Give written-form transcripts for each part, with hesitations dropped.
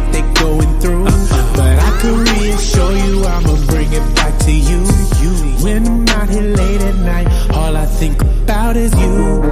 what they going through. But I can reassure you, I'ma bring it back to you. When I'm out here late at night, all I think about is you.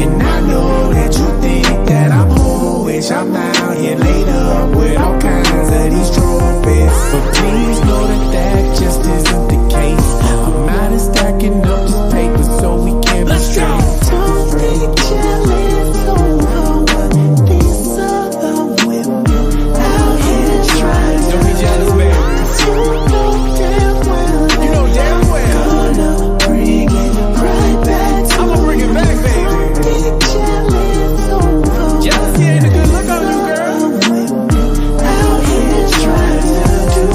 And I know that you think that I'm home, wish I'm out here laid up with all kinds of these trophies. But please know that that just isn't the case. I'm out here stacking up this paper so we can be straight. Don't be jealous over what these other women out here trying to do. Don't be jealous, baby. You know damn well. You know damn well. Gonna bring it right back to I'ma bring it back, baby. Don't be jealous over Jealousy ain't a good look on you, girl. out here trying to do.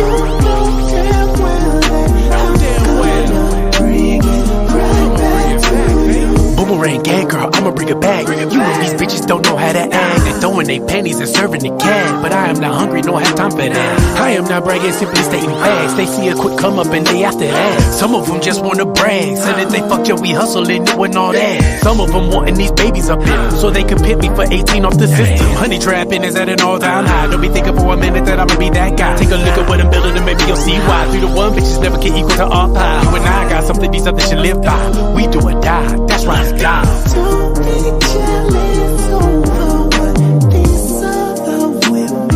You know damn well that I'm gonna bring it right back to you. Boomerang gay girl, I'ma bring it back. You know these bitches don't know how to act. They throwing their panties and serving the cat. But I am not hungry, don't have time for that. I am not bragging, simply stating facts. They see a quick come up and they after that. Some of them just wanna brag, said that they fucked yo, we hustling, doing all that. Some of them wanting these babies up in so they can pit me for 18 off the system. Honey trapping is at an all-time high. Don't be thinking for a minute that I'ma be that guy. Take a look at what I'm building and maybe you'll see why. 3 to 1 bitches never get equal to all pie. You and I got something these others should live by. We do or die, that's right, die. Don't be jealous over what these other women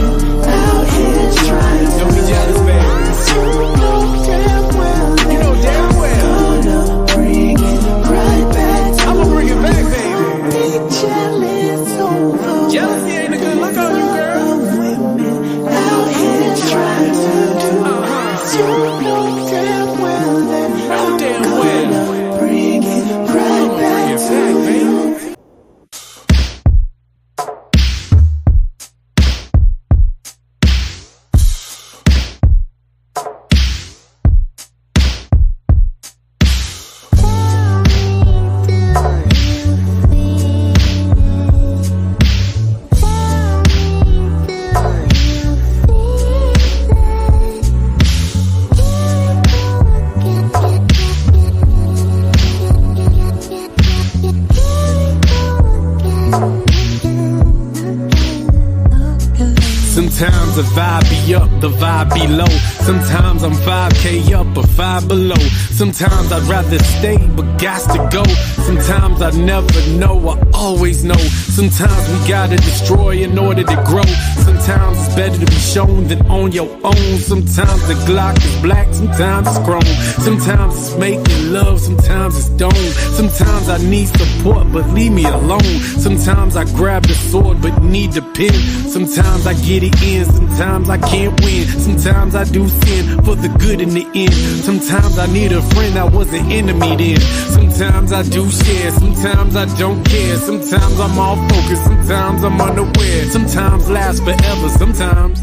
out here trying to Don't be jealous, baby. do. You know damn well. You know damn well. Gonna bring it right back to I'ma bring it back, baby. be jealous over Jealousy ain't a good look on you, girl. women out here trying to do. You know damn well that I'm Damn well. gonna bring it right back to you. Sometimes the vibe be up, the vibe be low. Sometimes I'm 5K up or 5 below. Sometimes I'd rather stay, but gots to go. Sometimes I never know, I always know. Sometimes we gotta destroy in order to grow. Sometimes it's better to be shown than on your own. Sometimes the Glock is black, sometimes it's chrome. Sometimes it's making love, sometimes it's dome. Sometimes I need support, but leave me alone. Sometimes I grab the sword, but need the pen. Sometimes I get it in, sometimes I can't win. Sometimes I do sin for the good in the end. Sometimes I need a friend, I was an enemy then. Sometimes I do share, sometimes I don't care. Sometimes I'm all focused, sometimes I'm unaware. Sometimes last forever, sometimes.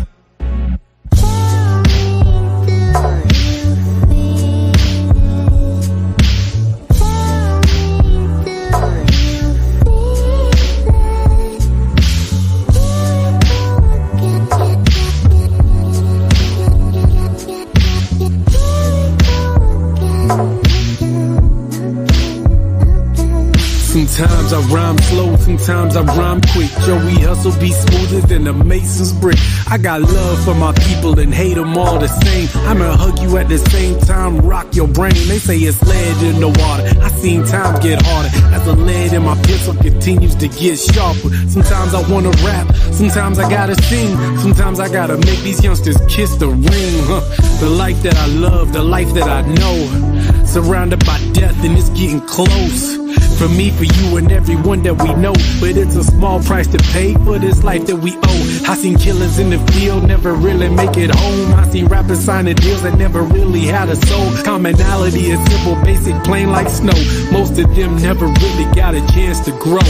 Sometimes I rhyme slow, sometimes I rhyme quick. Joey hustle be smoother than a mason's brick. I got love for my people and hate them all the same. I'ma hug you at the same time, rock your brain. They say it's lead in the water. I seen time get harder as the lead in my pencil continues to get sharper. Sometimes I wanna rap, sometimes I gotta sing. Sometimes I gotta make these youngsters kiss the ring. The life that I love, the life that I know. Surrounded by death and it's getting close. For me, for you, and everyone that we know. But it's a small price to pay for this life that we owe. I seen killers in the field, never really make it home. I seen rappers signing deals that never really had a soul. Commonality is simple, basic, plain like snow. Most of them never really got a chance to grow.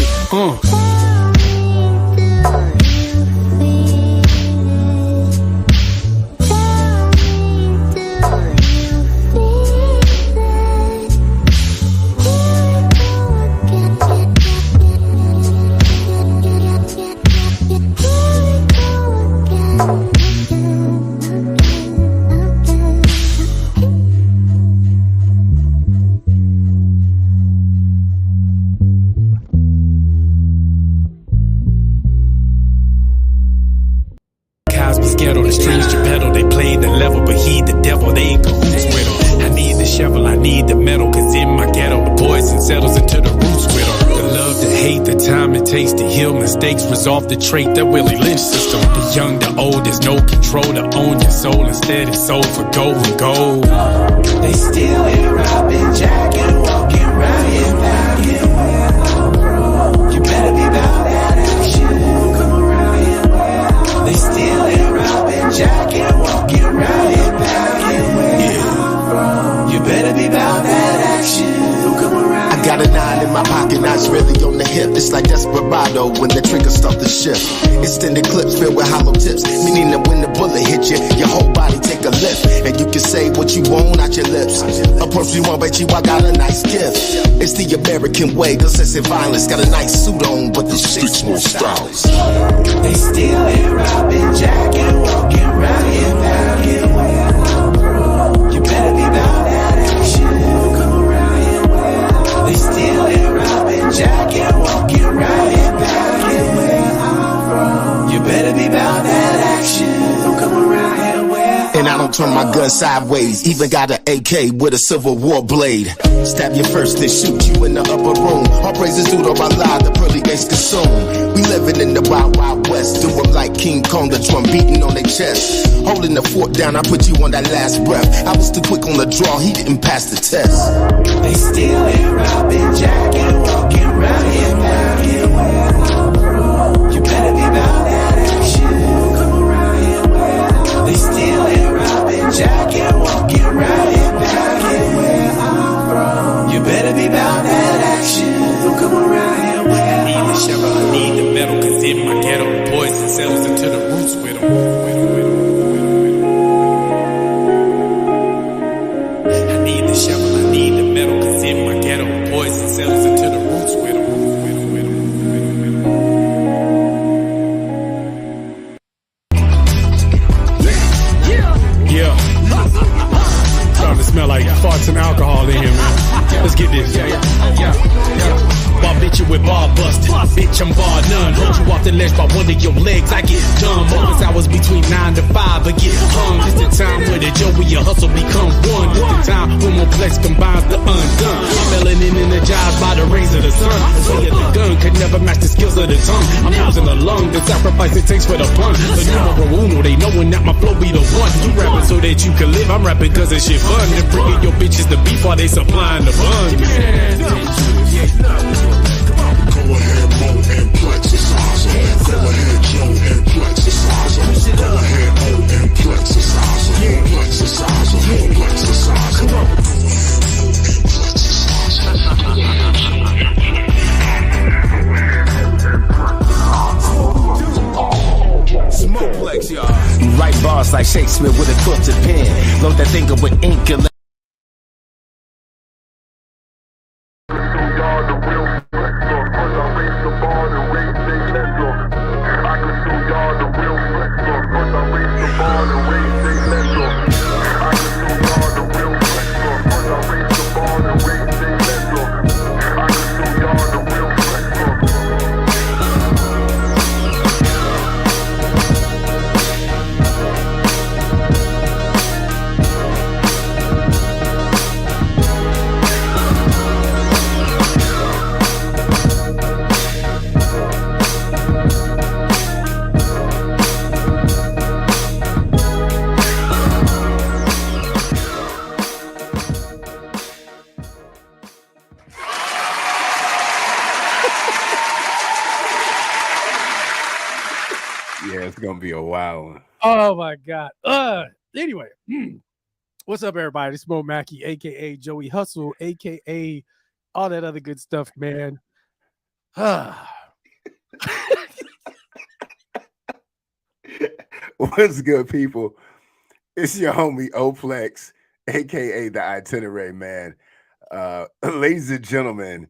rhymes be scattered. The strings you pedal, they play the level, but he the devil, they ain't cahoots with him. I need the shovel, I need the metal, cause in my ghetto, the poison settles into the roots with him. The love, the hate, the time it takes to heal mistakes, resolve the trait, that Willie Lynch system. The young, the old, there's no control to own your soul. Instead, it's sold for gold and gold. They still here robbing, jacking, walking, riding, packing. You better be about that action. Come around here, well. They still here robbing, jacking, walking, riding, packing. You better be about that action. Come around. I got a 9 in my pocket, now it's really on the hip. It's like desperado when the trigger start to shift. Extended clips filled with hollow tips, meaning that when the bullet hit you, your whole body take a lift. And you can say what you want out your lips. Approach me one, bet you I got a nice gift. It's the American way, excessive violence. Got a nice suit on, but the shit's more stylish. They still here robbing, jacking, walking, riding, packing. You better be about that action. Come around here, well. They still here robbing, jacking, walking, riding, packing. You better be about that action. Don't come around here, well. And I don't turn my gun sideways. Even got an AK with a Civil War blade. Stab you first, then shoot you in the upper room. All praises due to Allah, the pearly gates consume. We living in the wild, wild west. Do them like King Kong, the drum beating on their chest. Holding the fort down, I put you on that last breath. I was too quick on the draw, he didn't pass the test. They still here robbing, jacking, walking, riding, packing. You better be about that action. Come around here, well. They still here robbing, jacking, walking, riding, packing. Where I'm from, you better be about that action. Don't come around here, well. I need the shovel, I need the metal, cause in my ghetto, the poison settles into the roots with him. I need the shovel, I need the metal, cause in my ghetto, the poison settles into the roots with him. Yeah. Starting to smell like farts and alcohol in here, man. Let's get this. Bar bitch you with bar busted. Bitch, I'm bar none. Hold you off the ledge by one of your legs. I get dumb. Moments hours between 9 to 5, but get hung. It's the time where the Joey and hustle become one. It's the time when more flex combines the undone. I'm melanin energized by the rays of the sun. The way of the gun could never match the skills of the tongue. I'm using the lung, the sacrifice it takes for the pun. The numero uno, they knowing that my flow be the one. You rapping so that you can live. I'm rapping cause it's shit fun. And bringing your bitches the beef while they supplying the bun. Go ahead, Mo, and plexicize them. Go ahead, Joe, and plexicize them. Go ahead, O, and plexicize them. Plexicize them, plexicize them. Come on. Smokeplex, y'all. Write bars like Shakespeare with a quilted pen. Load that thing up with ink and it's gonna be a wild one. Oh my God. Anyway, what's up, everybody? It's MOMAKKI, aka Joey Hustle, aka all that other good stuff, man. What's good, people? It's your homie Oplex, aka the Itinerary Man. Ladies and gentlemen,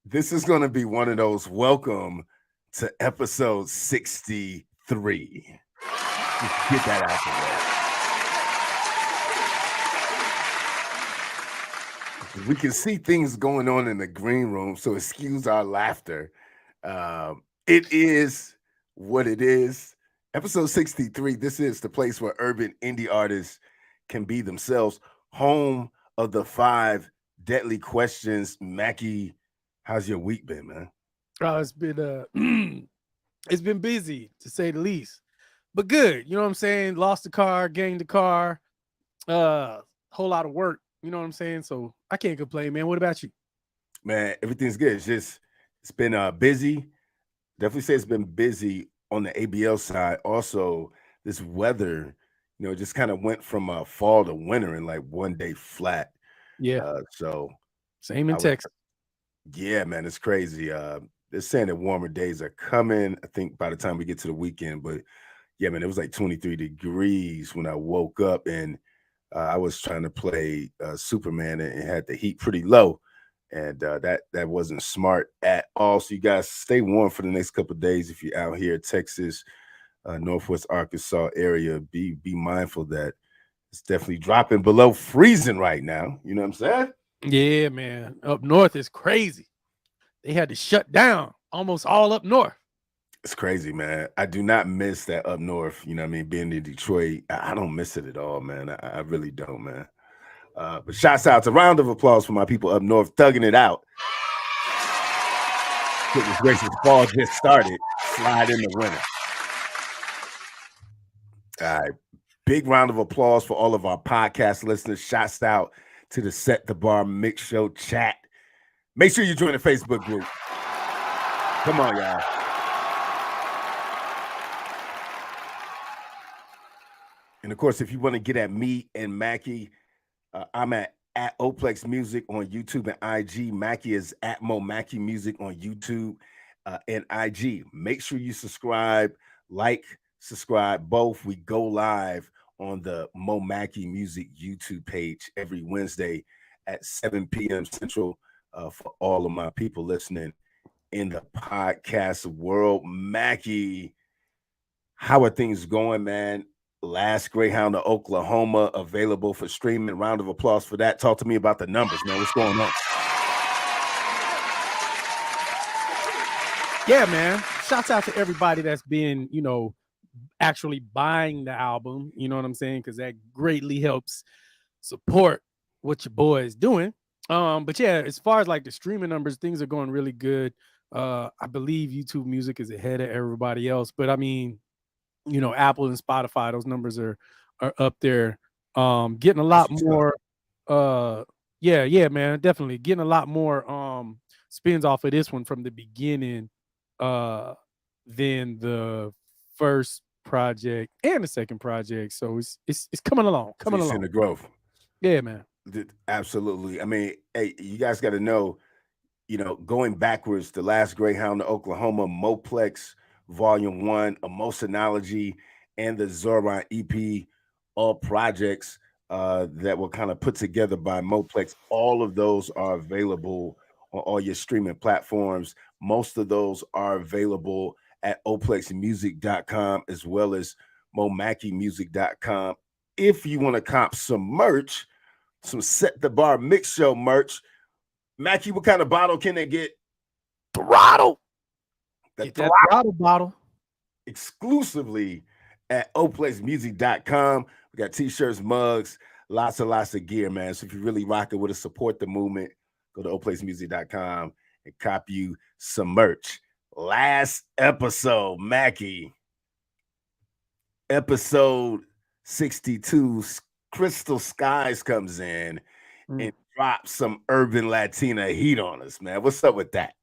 this is gonna be one of those welcome to episode 63. Get that out the way. We can see things going on in the green room, so excuse our laughter. It is what it is. Episode 63. This is the place where urban indie artists can be themselves. Home of the 5 deadly questions. Mackie, how's your week been, man? Oh, it's been it's been busy to say the least, but good. You know what I'm saying? Lost the car, gained the car, whole lot of work. You know what I'm saying? So I can't complain, man. What about you? Man, everything's good. It's been busy. Definitely say it's been busy on the ABL side. Also, this weather, just kind of went from fall to winter in like one day flat. Yeah, So same in I was, Texas. yeah, man, it's crazy. They're saying that warmer days are coming. I think by the time we get to the weekend, but yeah, man, it was like 23 degrees when I woke up, and I was trying to play Superman and had the heat pretty low, and that wasn't smart at all. So you guys stay warm for the next couple of days if you're out here, Texas, Northwest Arkansas area. Be mindful that it's definitely dropping below freezing right now. You know what I'm saying? Yeah, man. Up north is crazy. They had to shut down almost all up north. It's crazy, man. I do not miss that up north. You know what I mean? Being in Detroit, I don't miss it at all, man. I really don't, man. But shouts out, a round of applause for my people up north thugging it out. Goodness gracious, fall just started. Slide in the winter. All right. Big round of applause for all of our podcast listeners. Shouts out to the Set the Bar Mixshow chat. Make sure you join the Facebook group. Come on, y'all. And of course, if you want to get at me and Mackie, I'm at Oplex Music on YouTube and IG. Mackie is at MOMAKKIMUSIC on YouTube and IG. Make sure you subscribe, subscribe both. We go live on the MOMAKKIMUSIC YouTube page every Wednesday at 7 p.m. Central for all of my people listening in the podcast world. Mackie, how are things going, man? Last Greyhound to Oklahoma available for streaming. Round of applause for that. Talk to me about the numbers, man. What's going on? Yeah, man. Shouts out to everybody that's been, actually buying the album. You know what I'm saying? Because that greatly helps support what your boy is doing. But yeah, as far as like the streaming numbers, things are going really good. I believe YouTube Music is ahead of everybody else, but I mean, Apple and Spotify, those numbers are up there. Getting a lot more. Yeah, man, definitely getting a lot more spins off of this one from the beginning than the first project and the second project. So it's coming along, coming along. The growth. Yeah, man. Absolutely. I mean, hey, you guys got to know, going backwards, the Last Greyhound to Oklahoma, Moplex Volume 1, Emotionology, and the Zoran EP, all projects that were kind of put together by Moplex. All of those are available on all your streaming platforms. Most of those are available at oplexmusic.com as well as momakkimusic.com. If you want to cop some merch, some Set the Bar Mix Show merch, Mackie, what kind of bottle can they get? Throttle. Get that throttle bottle exclusively at oplexmusic.com. We got t-shirts, mugs, lots and lots of gear, man. So if you really rock it with us, support the movement, go to oplexmusic.com and cop you some merch. Last episode, Mackie, episode 62, Crystal Skies comes in and drops some urban Latina heat on us, man. What's up with that?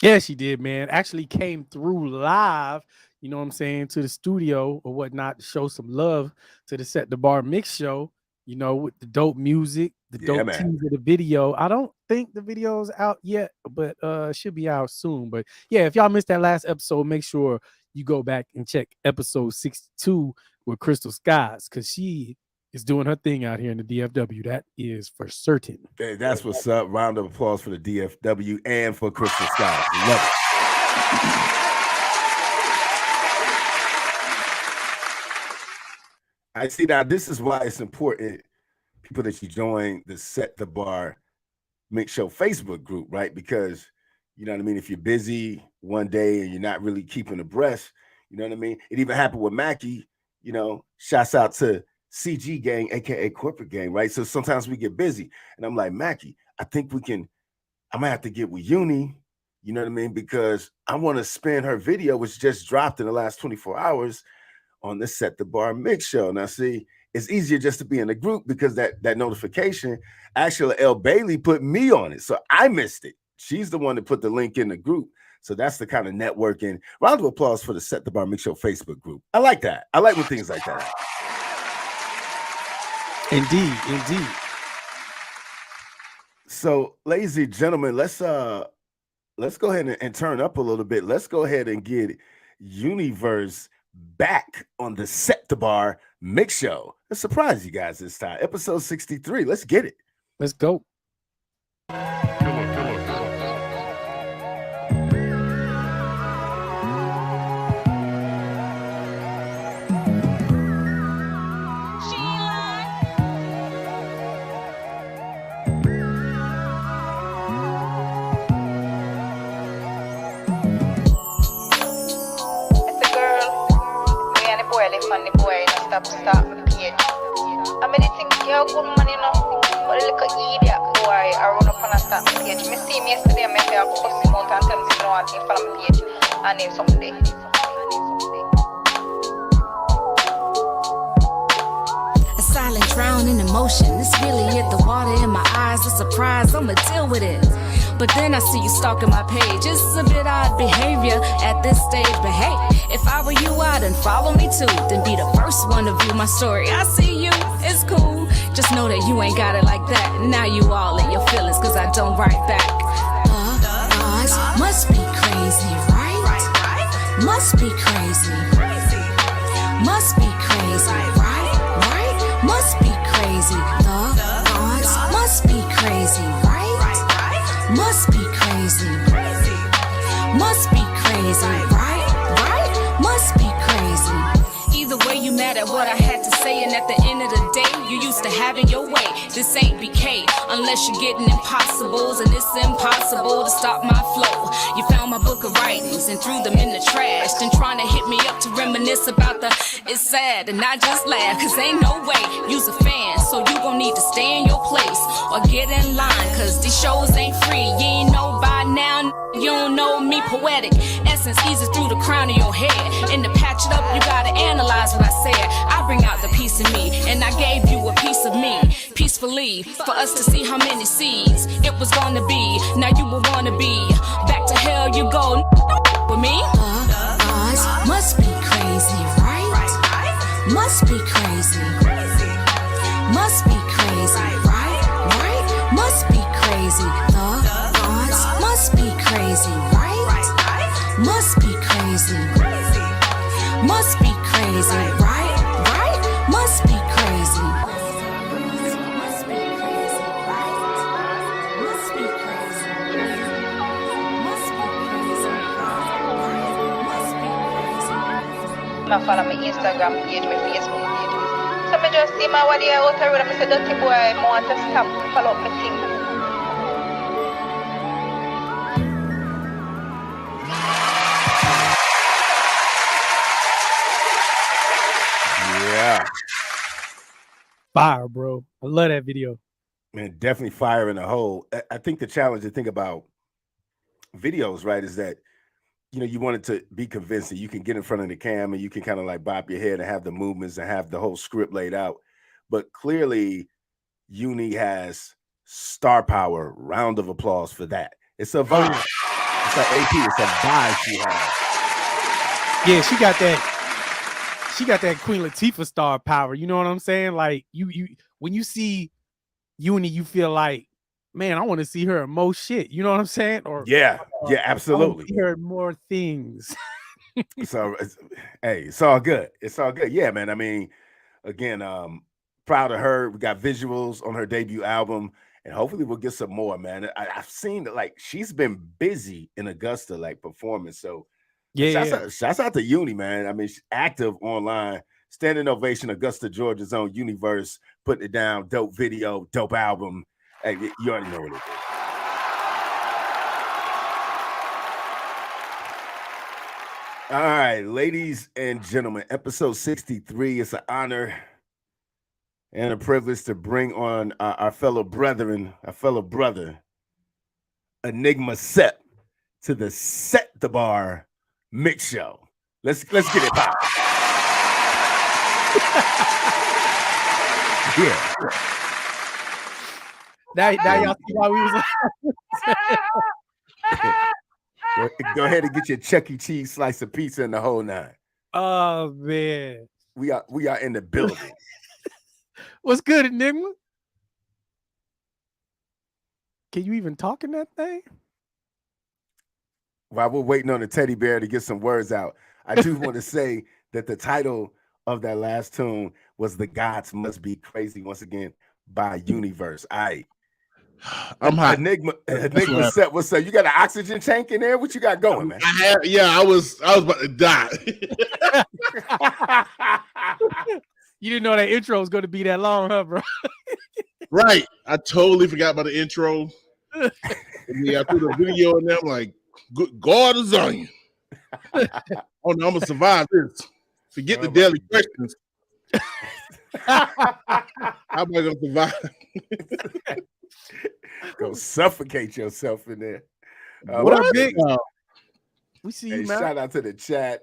Yeah, she did, man. Actually came through live, you know what I'm saying, to the studio or whatnot to show some love to the Set the Bar Mix Show, with the dope music, the dope tease of the video. I don't think the video's out yet, but should be out soon. But yeah, if y'all missed that last episode, make sure you go back and check episode 62 with Crystal Skies, because she is doing her thing out here in the DFW. That is for certain. Hey, that's what's up. Round of applause for the DFW and for Crystal Skies. Love it. I see. Now, this is why it's important, people, that you join the Set the Bar Mix Show Facebook group, right? Because, you know what I mean? If you're busy one day and you're not really keeping abreast, You know what I mean? It even happened with Mackie. You know, shouts out to CG Gang, aka Corporate Gang, right? So sometimes we get busy, and I'm like, Mackie, I think we can. I'm gonna have to get with Uni. You know what I mean? Because I want to spin her video, which just dropped in the last 24 hours, on the Set the Bar Mix Show. Now, see, it's easier just to be in the group because that notification, actually, L. Bailey put me on it, so I missed it. She's the one that put the link in the group. So that's the kind of networking. Round of applause for the Set the Bar Mix Show Facebook group. I like that. I like when things like that happen. Indeed. So, ladies and gentlemen, let's go ahead and turn up a little bit. Let's go ahead and get Universe back on the Set the Bar Mix Show. Let's surprise you guys this time. Episode 63. Let's get it. Let's go. Stop my page. I mean, think you're a good man, you know. But a little idiot boy, I run up and I start my page. Me see me yesterday, I say I go see out and tell me you know what I follow my page. I name someday. A silent drown in emotion. This really hit the water in my eyes. A surprise, I'ma deal with it. But then I see you stalking my page. It's a bit odd behavior at this stage, but hey, if I were you, I'd unfollow me too. Then be the first one to view my story. I see you, it's cool. Just know that you ain't got it like that. Now you all in your feelings, cause I don't write back. Odds must be crazy, right? Must be crazy. Must be crazy, right? Must be crazy. The odds must be crazy, right? Must be crazy. Must be crazy, right? Must be crazy. Either way, you mad at what I had to say, and at the end of the day, you used to having your way. This ain't BK unless you're getting impossibles, and it's impossible to stop my flow. You found my book of writings and threw them in the trash, then trying to hit me up to reminisce about the. It's sad, and I just laugh, cause ain't no way you's a fan, so you gon' need to stay in your place or get in line, cause these shows ain't free. You ain't know by now, you don't know me. Poetic essence easy through the crown of your head, and to patch it up, you gotta analyze what I said. I bring out the piece of me, and I gave you a piece of me, peacefully, for us to see how many seeds it was gonna be. Now you will wanna be back to hell you go with me. Odds must be crazy, right? Must be crazy. Must be crazy, right? Must be crazy. The odds must be crazy, right? Must be crazy. Must be crazy, right? Must be crazy. Must be crazy, right? Must be crazy. Must be crazy, right? Must be crazy. I follow my Instagram page, my Facebook page. So I just see my what they out there and I say, dirty boy, I want to stop follow up my thing. Yeah. Fire, bro. I love that video. Man, definitely fire in the hole. I think the challenge to think about videos, right, is that you know, you want it to be convincing. You can get in front of the cam and you can kind of like bop your head and have the movements and have the whole script laid out. But clearly, Uni has star power. Round of applause for that. It's a vibe. It's like AP. It's a vibe she has. Yeah, she got that Queen Latifah star power. You know what I'm saying? Like you when you see Uni, you feel like, man, I want to see her in more shit. You know what I'm saying? Or yeah, absolutely. I see her in more things. So, hey, it's all good. It's all good. Yeah, man. I mean, again, proud of her. We got visuals on her debut album, and hopefully we'll get some more, man. I've seen that, like, she's been busy in Augusta, like, performing. So, shouts out to Uni, man. I mean, she's active online. Standing ovation, Augusta, Georgia's own Universe, putting it down. Dope video, dope album. Hey, you already know what it is. All right, ladies and gentlemen, episode 63. It's an honor and a privilege to bring on our fellow brethren, our fellow brother, Enigma Sep, to the Set the Bar Mixshow. Let's get it pop. Yeah. Now y'all see why we was Go ahead and get your Chuck E. Cheese slice of pizza in the whole nine. Oh man. We are in the building. What's good, Enigma? Can you even talk in that thing? While we're waiting on the teddy bear to get some words out, I do want to say that the title of that last tune was "The Gods Must Be Crazy" once again by Universe. I'm hot. Enigma Set. What's up? You got an oxygen tank in there? What you got going, man? I was about to die. You didn't know that intro was going to be that long, huh, bro? Right. I totally forgot about the intro. And I threw the video in there. I'm like, good God is on you. Oh no, I'm gonna survive this. Forget the daily questions. How am I gonna survive? Go suffocate yourself in there. What up, Vic? We see you, man. Shout out to the chat.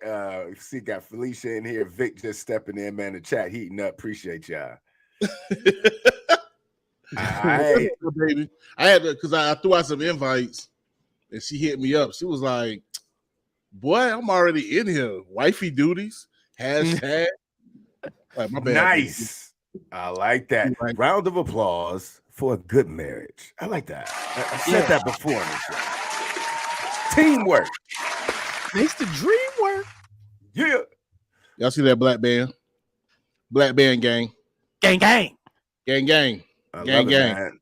See, got Felicia in here. Vic just stepping in, man. The chat heating up. Appreciate y'all. Right. Baby. I had to, because I threw out some invites and she hit me up. She was like, boy, I'm already in here. Wifey duties. Hashtag. Like, my bad. Nice. I like that. Right. Round of applause for a good marriage. I like that. I said that before in the show. Teamwork. Makes the dream work. Yeah. Y'all see that black band? Black band gang. Gang, gang. Gang, gang. Gang, gang.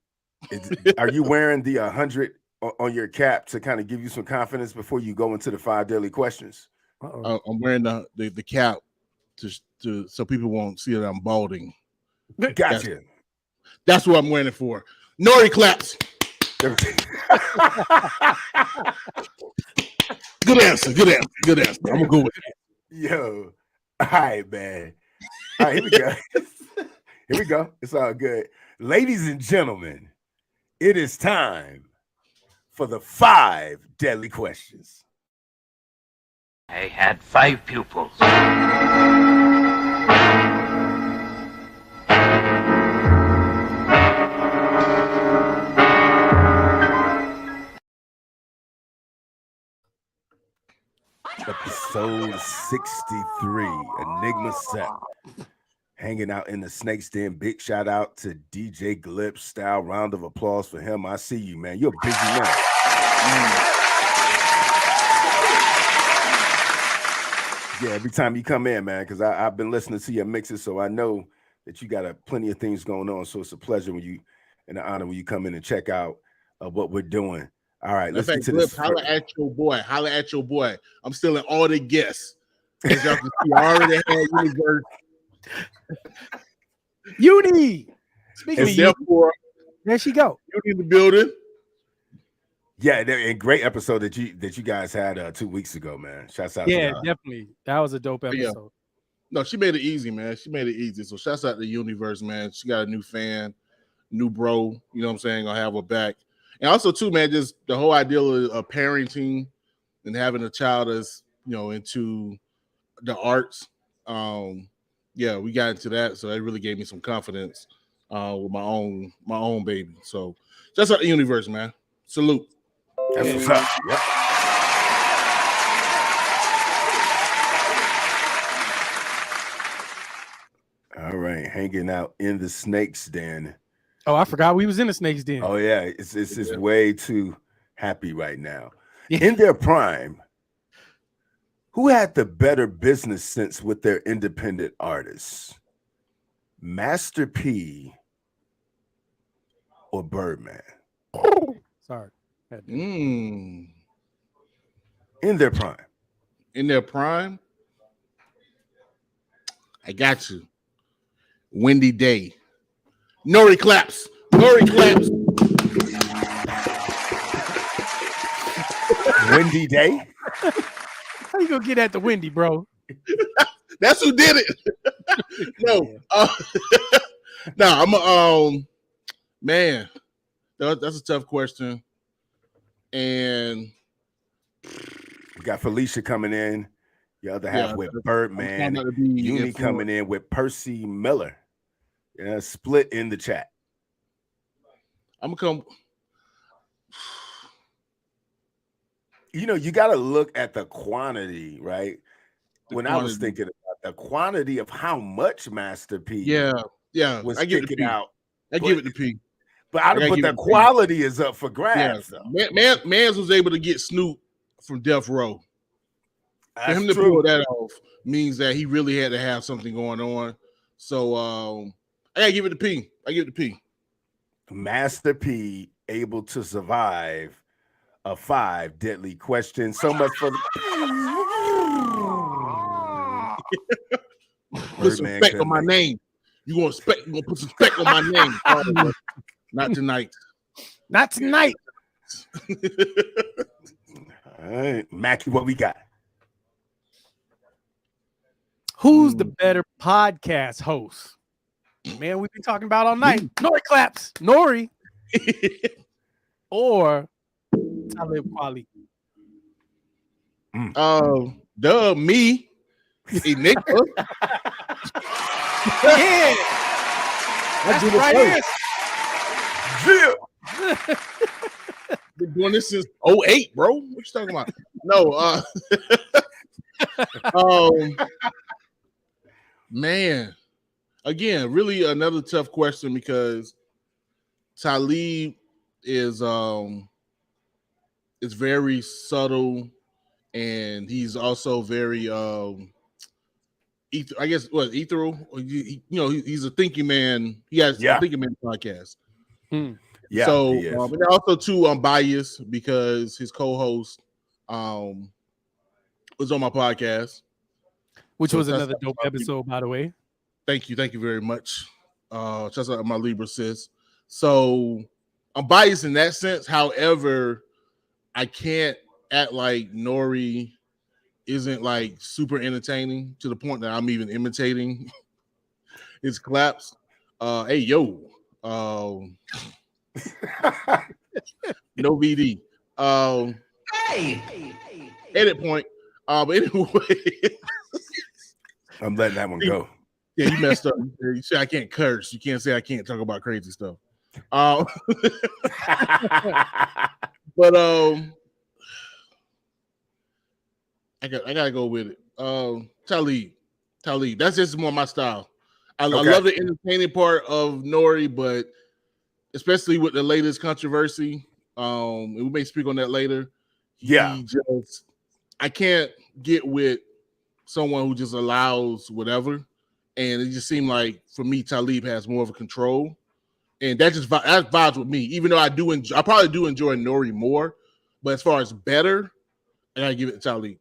Are you wearing the 100 on your cap to kind of give you some confidence before you go into the 5 daily questions? I'm wearing the cap to so people won't see that I'm balding. Gotcha. That's what I'm wearing it for. Nori claps. Good answer. Good answer. Good answer. I'm gonna go with it. Yo, all right, man. All right, here we go. Here we go. It's all good. Ladies and gentlemen, it is time for the 5 deadly questions. I had 5 pupils. Episode 63, Enigma Set. Hanging out in the Snake's Den. Big shout out to DJ Glip Style. Round of applause for him. I see you, man. You're a busy man. Yeah, every time you come in, man, because I've been listening to your mixes, so I know that you got plenty of things going on. So it's a pleasure when you, and an honor when you come in and check out what we're doing. All right, let's get to this. Holla at your boy. Holla at your boy. I'm still in all the guests. As y'all can see, I already had Universe. Uni. Speaking of therefore, there she go. Uni in the building. Yeah, a great episode that you guys had 2 weeks ago, man. Shouts out. Yeah, definitely. That was a dope episode. Yeah. No, she made it easy, man. She made it easy. So shouts out to Universe, man. She got a new fan, new bro. You know what I'm saying? Gonna have her back. And also, too, man, just the whole idea of parenting and having a child that's, into the arts. Yeah, we got into that. So that really gave me some confidence with my own baby. So just out the Universe, man. Salute. That's what's up. Yep. All right, hanging out in the Snake's Den. Oh, I forgot we was in the Snake's Den. Oh yeah, it's way too happy right now. In their prime, who had the better business sense with their independent artists? Master P or Birdman? Sorry. In their prime. In their prime? I got you. Windy Day. Nori claps. Nori claps. Windy Day? you gonna get at the Wendy, bro? That's who did it. No, no, I'm a man. That's a tough question, and we got Felicia coming in. The other half with Birdman. I'm trying not to be Uni influenced. coming in with Percy Miller. Yeah, split in the chat. I'm gonna come. You know, you got to look at the quantity, right? When I was thinking about the quantity of how much Master P was I give it sticking out. I give it to P. But the quality is up for grabs. Yeah. Mans was able to get Snoop from Death Row. That's for him to true. pull that off means that he really had to have something going on. So I gotta give it to P. I give it to P. Master P able to survive a 5 deadly question. So much for the put some respect on my name. You gonna put some respect on my name. Not tonight. Not tonight. All right, Mackie, what we got? Who's the better podcast host? Man, we've been talking about all night. Nori claps. Nori or Talib Kweli. Me. Enigma. Yeah. That's right here. Been doing this since 2008, bro. What you talking about? No, man. Again, really another tough question because Talib is very subtle and he's also very ethereal. He's a thinking man. He has a thinking man podcast. Yeah. So and also too unbiased because his co-host was on my podcast. Which was another dope episode, by the way. Thank you very much. Just like my Libra sis. So I'm biased in that sense. However, I can't act like Nori isn't like super entertaining to the point that I'm even imitating his claps. Hey yo, no VD. Edit point. But anyway, I'm letting that one go. Yeah, you messed up. You say I can't curse. You can't say I can't talk about crazy stuff. But I gotta go with it. Talib. That's just more my style. I love the entertaining part of Nori, but especially with the latest controversy, and we may speak on that later. I can't get with someone who just allows whatever. And it just seemed like for me, Talib has more of a control, and that vibes with me. Even though I probably do enjoy Nori more, but as far as better, I gotta give it to Talib.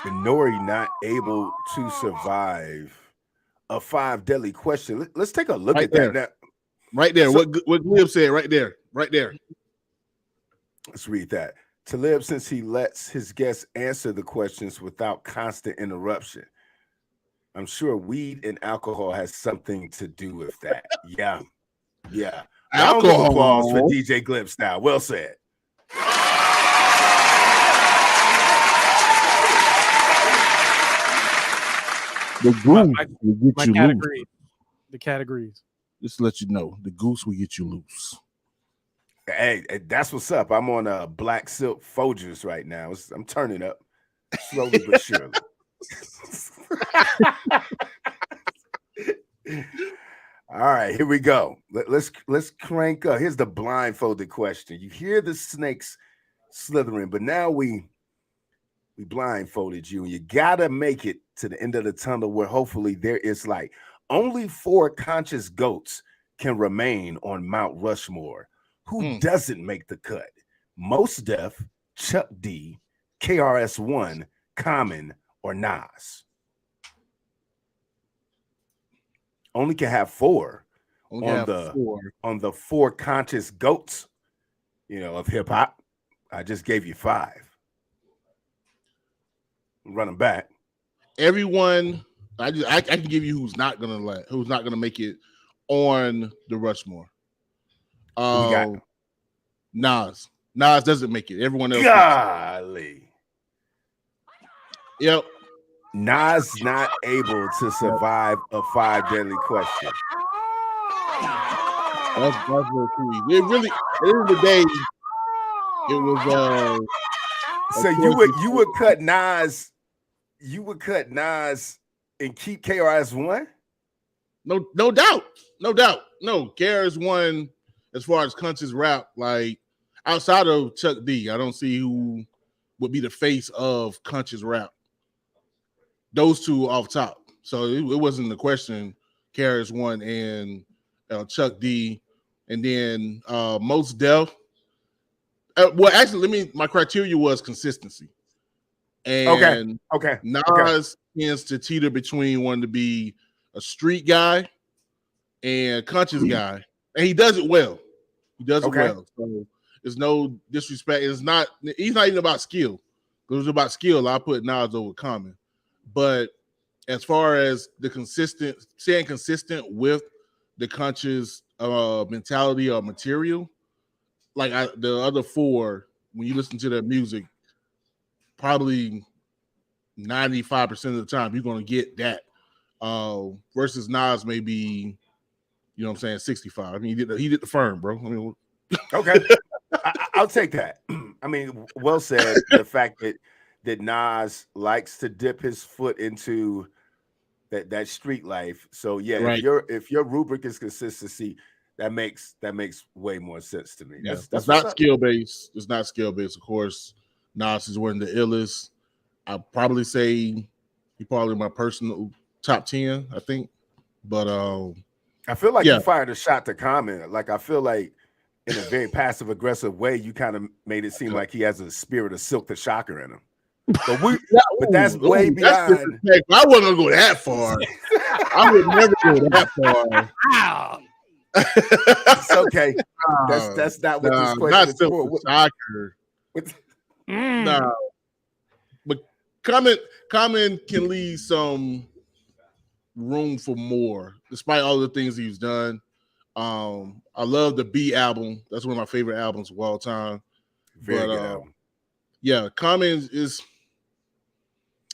Nori not able to survive a 5 deadly question. Let's take a look at that. Right there. So, what Glib said. Right there. Let's read that. Talib, since he lets his guests answer the questions without constant interruption, I'm sure weed and alcohol has something to do with that. Yeah. Round of applause for DJ Glib style. Well said. The goose will get you loose. The categories. Just to let you know, the goose will get you loose. Hey, that's what's up. I'm on Black Silk Folgers right now. I'm turning up slowly but surely. All right, here we go. Let's crank up. Here's the blindfolded question. You hear the snakes slithering, but now we blindfolded you, and you gotta make it to the end of the tunnel where hopefully there is light. Only 4 conscious goats can remain on Mount Rushmore. Who doesn't make the cut? Mos Def, Chuck D, KRS-One, Common, or Nas? Only can have 4 on the 4 conscious goats, of hip hop. I just gave you 5. Run them back. Everyone, I can give you who's not gonna make it on the Rushmore. We got Nas. Nas doesn't make it. Everyone else. Golly. Yep. Nas not able to survive a 5 deadly question. That's very cool. It really, at the end of the day, it was. So you would cut Nas. You would cut Nas and keep KRS-One? No doubt. No, KRS-One, as far as conscious rap, like outside of Chuck D, I don't see who would be the face of conscious rap. Those two off top. So it wasn't the question. KRS-One and Chuck D, and then Mos Def. Well, actually, my criteria was consistency. And okay. Nas tends to teeter between wanting to be a street guy and conscious guy, and he does it well. He does it well. So there's no disrespect. He's not even about skill. If it was about skill, I put Nas over Common. But as far as staying consistent with the conscious mentality or material, like the other four, when you listen to their music, probably 95% of the time you're going to get that. Versus Nas, maybe, you know what I'm saying, 65. I mean, he did the firm, bro. I mean, okay, I'll take that. I mean, well said. The fact that Nas likes to dip his foot into that street life. So yeah, right. if your rubric is consistency, that makes way more sense to me. That's not skill based. It's not skill based. Of course, Nas is one of the illest. I'd probably say he probably my personal top 10, I think. But I feel like you fired a shot to Common. Like I feel like in a very passive aggressive way, you kind of made it seem like he has a spirit of Silk the Shocker in him. But that's way beyond. I wasn't gonna go that far. I would never go that far. It's okay. That's not what this question is for. Shocker. No. But Common can leave some room for more, despite all the things he's done. I love the B album. That's one of my favorite albums of all time. Very good album. Yeah, Common is.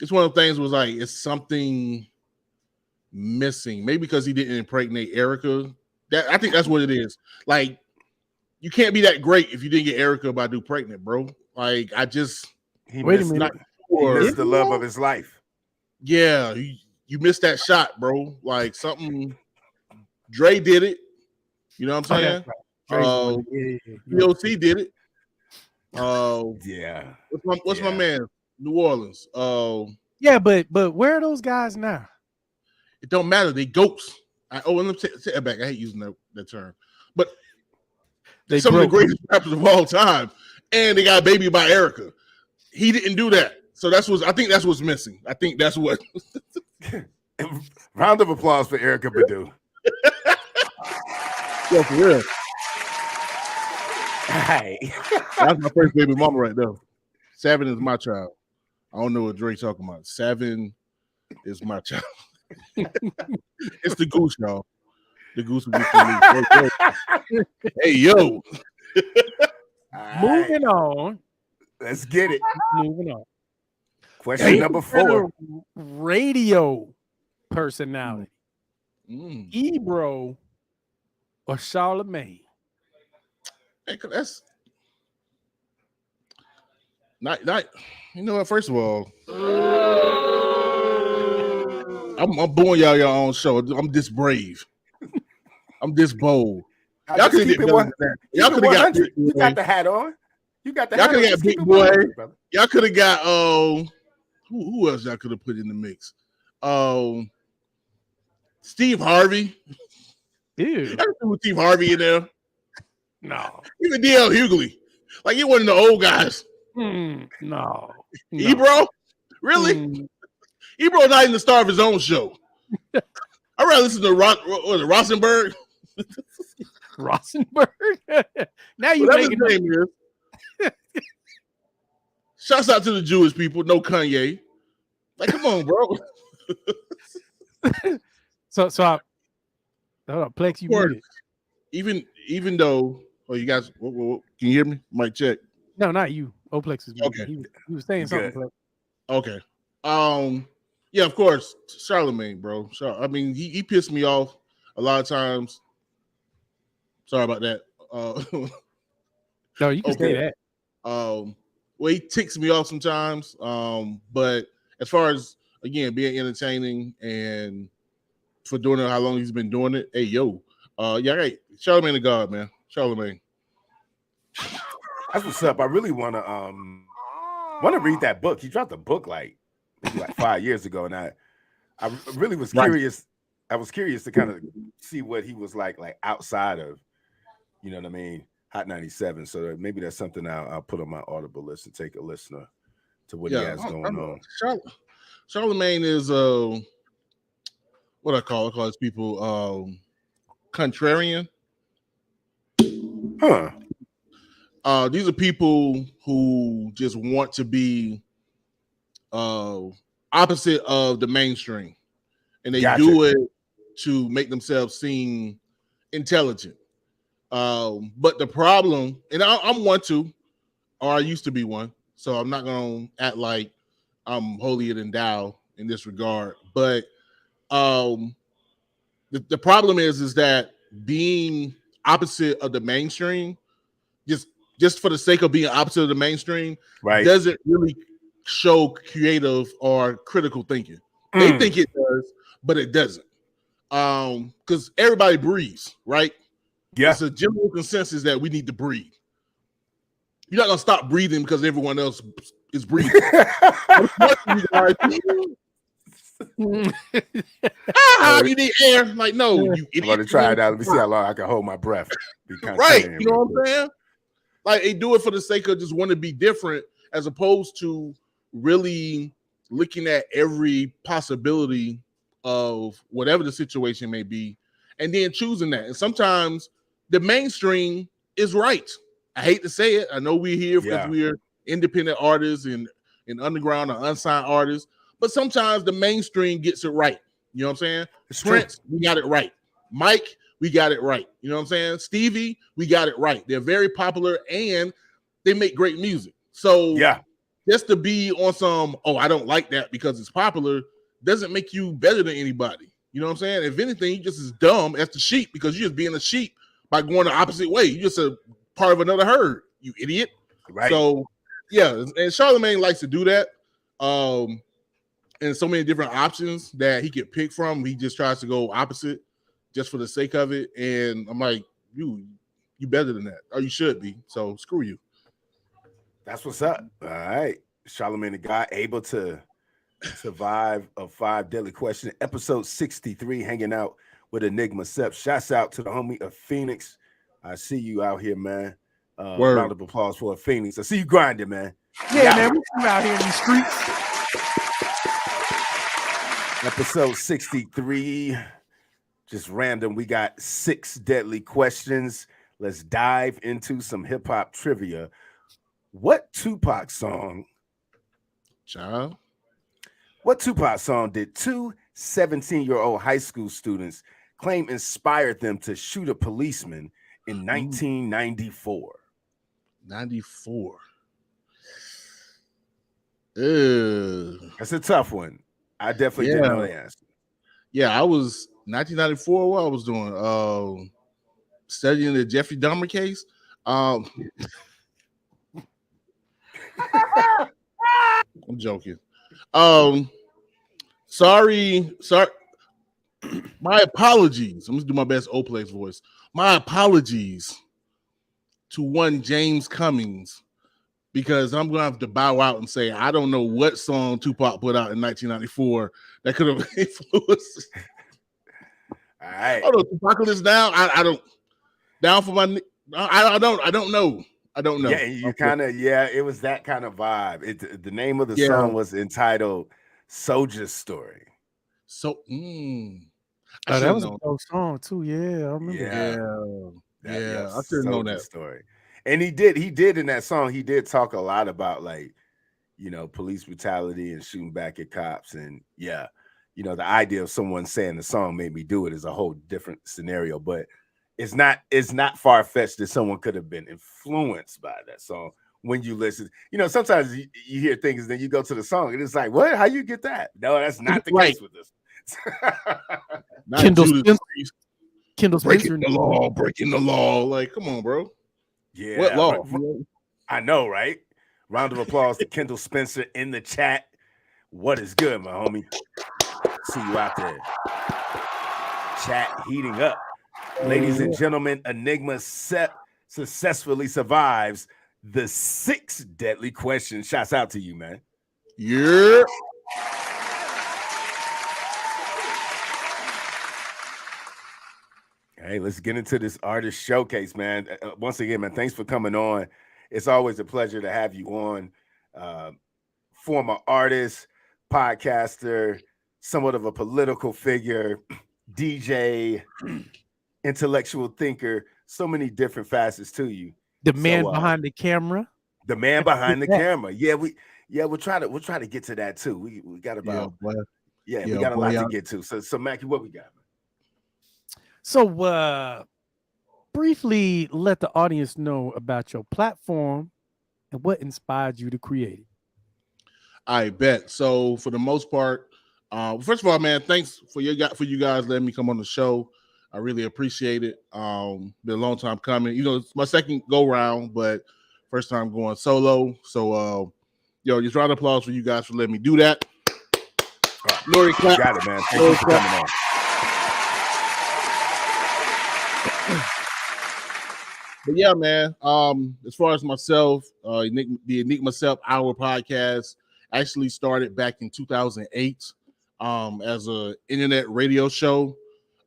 It's one of the things was like it's something missing. Maybe because he didn't impregnate Erica. I think that's what it is. Like you can't be that great if you didn't get Erica by Do Pregnant, bro. Like he missed the love of his life. Yeah, you missed that shot, bro. Like something. Dre did it. You know what I'm saying? POC did it. Yeah. What's my man? New Orleans. Yeah, but where are those guys now? It don't matter. They ghosts. Let me take it back. I hate using that term. But they some of the greatest rappers of all time. And they got a baby by Erica. He didn't do that. So I think that's what's missing. I think that's what. Round of applause for Erica Badu. Yeah, for real. Hey. That's my first baby mama right there. 7 is my child. I don't know what Dre talking about. 7 is my child. It's the goose, y'all. The goose will be Hey, yo. Moving on. Let's get it. Moving on. Question number 4. Radio personality. Ebro or Charlamagne? Hey, that's not. You know what? First of all, I'm born y'all your own show. I'm this brave. I'm this bold. Y'all could have got that. You got the hat on. You got the hat on. Y'all could have got Big Boy. Y'all could have got who else y'all could have put in the mix? Steve Harvey. Dude. Y'all could put Steve Harvey in there. No. Even DL Hughley. Like he wasn't the old guys. No. Ebro? Really? Ebro not even the star of his own show. I'd rather listen to Rosenberg. Rosenberg? Now you make it name is. Shouts out to the Jewish people. No Kanye. Like, come on, bro. So hold on, Plex, you muted. Even though, you guys, can you hear me? Mic check. No, not you. Oplex is muted. Okay. He was saying something. Plex. Okay. Yeah, of course, Charlemagne, bro. I mean, he pissed me off a lot of times. Sorry about that. No, you can say that. Well, he ticks me off sometimes. But as far as again being entertaining and for doing it how long he's been doing it, hey yo, right, Charlemagne the God, man, Charlemagne. That's what's up. I really want to read that book. He dropped a book like 5 years ago, and I really was curious. I was curious to kind of see what he was like outside of, you know what I mean, Hot 97. So maybe that's something I'll put on my Audible list and take a listener to what he has going on. Charlemagne is what I call his people contrarian. Huh. These are people who just want to be opposite of the mainstream, and they do it to make themselves seem intelligent. But the problem, and I'm one too, or I used to be one, so I'm not gonna act like I'm holier than thou in this regard. But the problem is that being opposite of the mainstream, just for the sake of being opposite of the mainstream, doesn't really show creative or critical thinking. They think it does, but it doesn't. Because everybody breathes, right? Yeah. It's a general consensus that we need to breathe. You're not gonna stop breathing because everyone else is breathing. You need air. Like, no, you idiot. I'm going to try it out. Let me see how long I can hold my breath. Right. You know what I'm saying? Like, they do it for the sake of just want to be different, as opposed to really looking at every possibility of whatever the situation may be, and then choosing that. And sometimes the mainstream is right. I hate to say it. I know we're here because we're independent artists and underground or unsigned artists, but sometimes the mainstream gets it right. You know what I'm saying? Prince, we got it right. Mike, we got it right. You know what I'm saying? Stevie, we got it right. They're very popular and they make great music. So just to be on some, I don't like that because it's popular, doesn't make you better than anybody. You know what I'm saying? If anything, you just as dumb as the sheep because you're just being a sheep by going the opposite way. You're just a part of another herd, you idiot. Right. So, yeah, and Charlemagne likes to do that. And so many different options that he could pick from. He just tries to go opposite just for the sake of it. And I'm like, you better than that. Or you should be. So screw you. That's what's up. All right. Charlemagne the God, able to survive a 5 Deadly Question, episode 63, hanging out with Enigma Sep. Shouts out to the homie of Phoenix. I see you out here, man. Round of applause for Phoenix. I see you grinding, man. Yeah, man. We out here in these streets. Episode 63, just random. We got 6 deadly questions. Let's dive into some hip hop trivia. What Tupac song? Child. What Tupac song did 2 17-year-old high school students claim inspired them to shoot a policeman in 1994? 94. That's a tough one. I definitely didn't know the answer. Yeah, I was 1994. What I was doing? Studying the Jeffrey Dahmer case. I'm joking. Sorry. My apologies. I'm gonna do my best Oplex voice. My apologies to one James Cummings, because I'm gonna have to bow out and say I don't know what song Tupac put out in 1994 that could have influenced. All right. Oh, the Apocalypse Now. I don't. Down for my. I don't know. Yeah, you kind of. Yeah, it was that kind of vibe. The name of the song was entitled "Soldier's Story." So. That was a dope song too. Yeah, I remember. Yeah. I should know that story. And he did in that song. He did talk a lot about, like, police brutality and shooting back at cops. And yeah, the idea of someone saying the song made me do it is a whole different scenario. But it's not far-fetched that someone could have been influenced by that song. When you listen, sometimes you hear things and then you go to the song and it's like, what? How you get that? No, that's not the case with this. Kendall Spencer. Breaking the law. Like, come on, bro. Yeah. What law? I know, right? Round of applause to Kendall Spencer in the chat. What is good, my homie? See you out there. Chat heating up. Ladies and gentlemen, Enigma successfully survives the 6 deadly questions. Shouts out to you, man. Yeah. Hey, let's get into this artist showcase, man. Once again, man, thanks for coming on. It's always a pleasure to have you on. Former artist, podcaster, somewhat of a political figure, DJ, intellectual thinker, so many different facets to you. The man behind the camera. The man behind the camera. Yeah, we'll try to get to that too. We got about we got a lot to get to. So Mackie, what we got, man? So briefly let the audience know about your platform and what inspired you to create it. I bet. So for the most part, first of all, man, thanks for you guys letting me come on the show. I really appreciate it. Been a long time coming. It's my second go round, but first time going solo. So just round of applause for you guys for letting me do that. Lori, clap. Got it, man. Thank you for coming on. But yeah, man. As far as myself, the Enigma September Hour podcast actually started back in 2008 as a internet radio show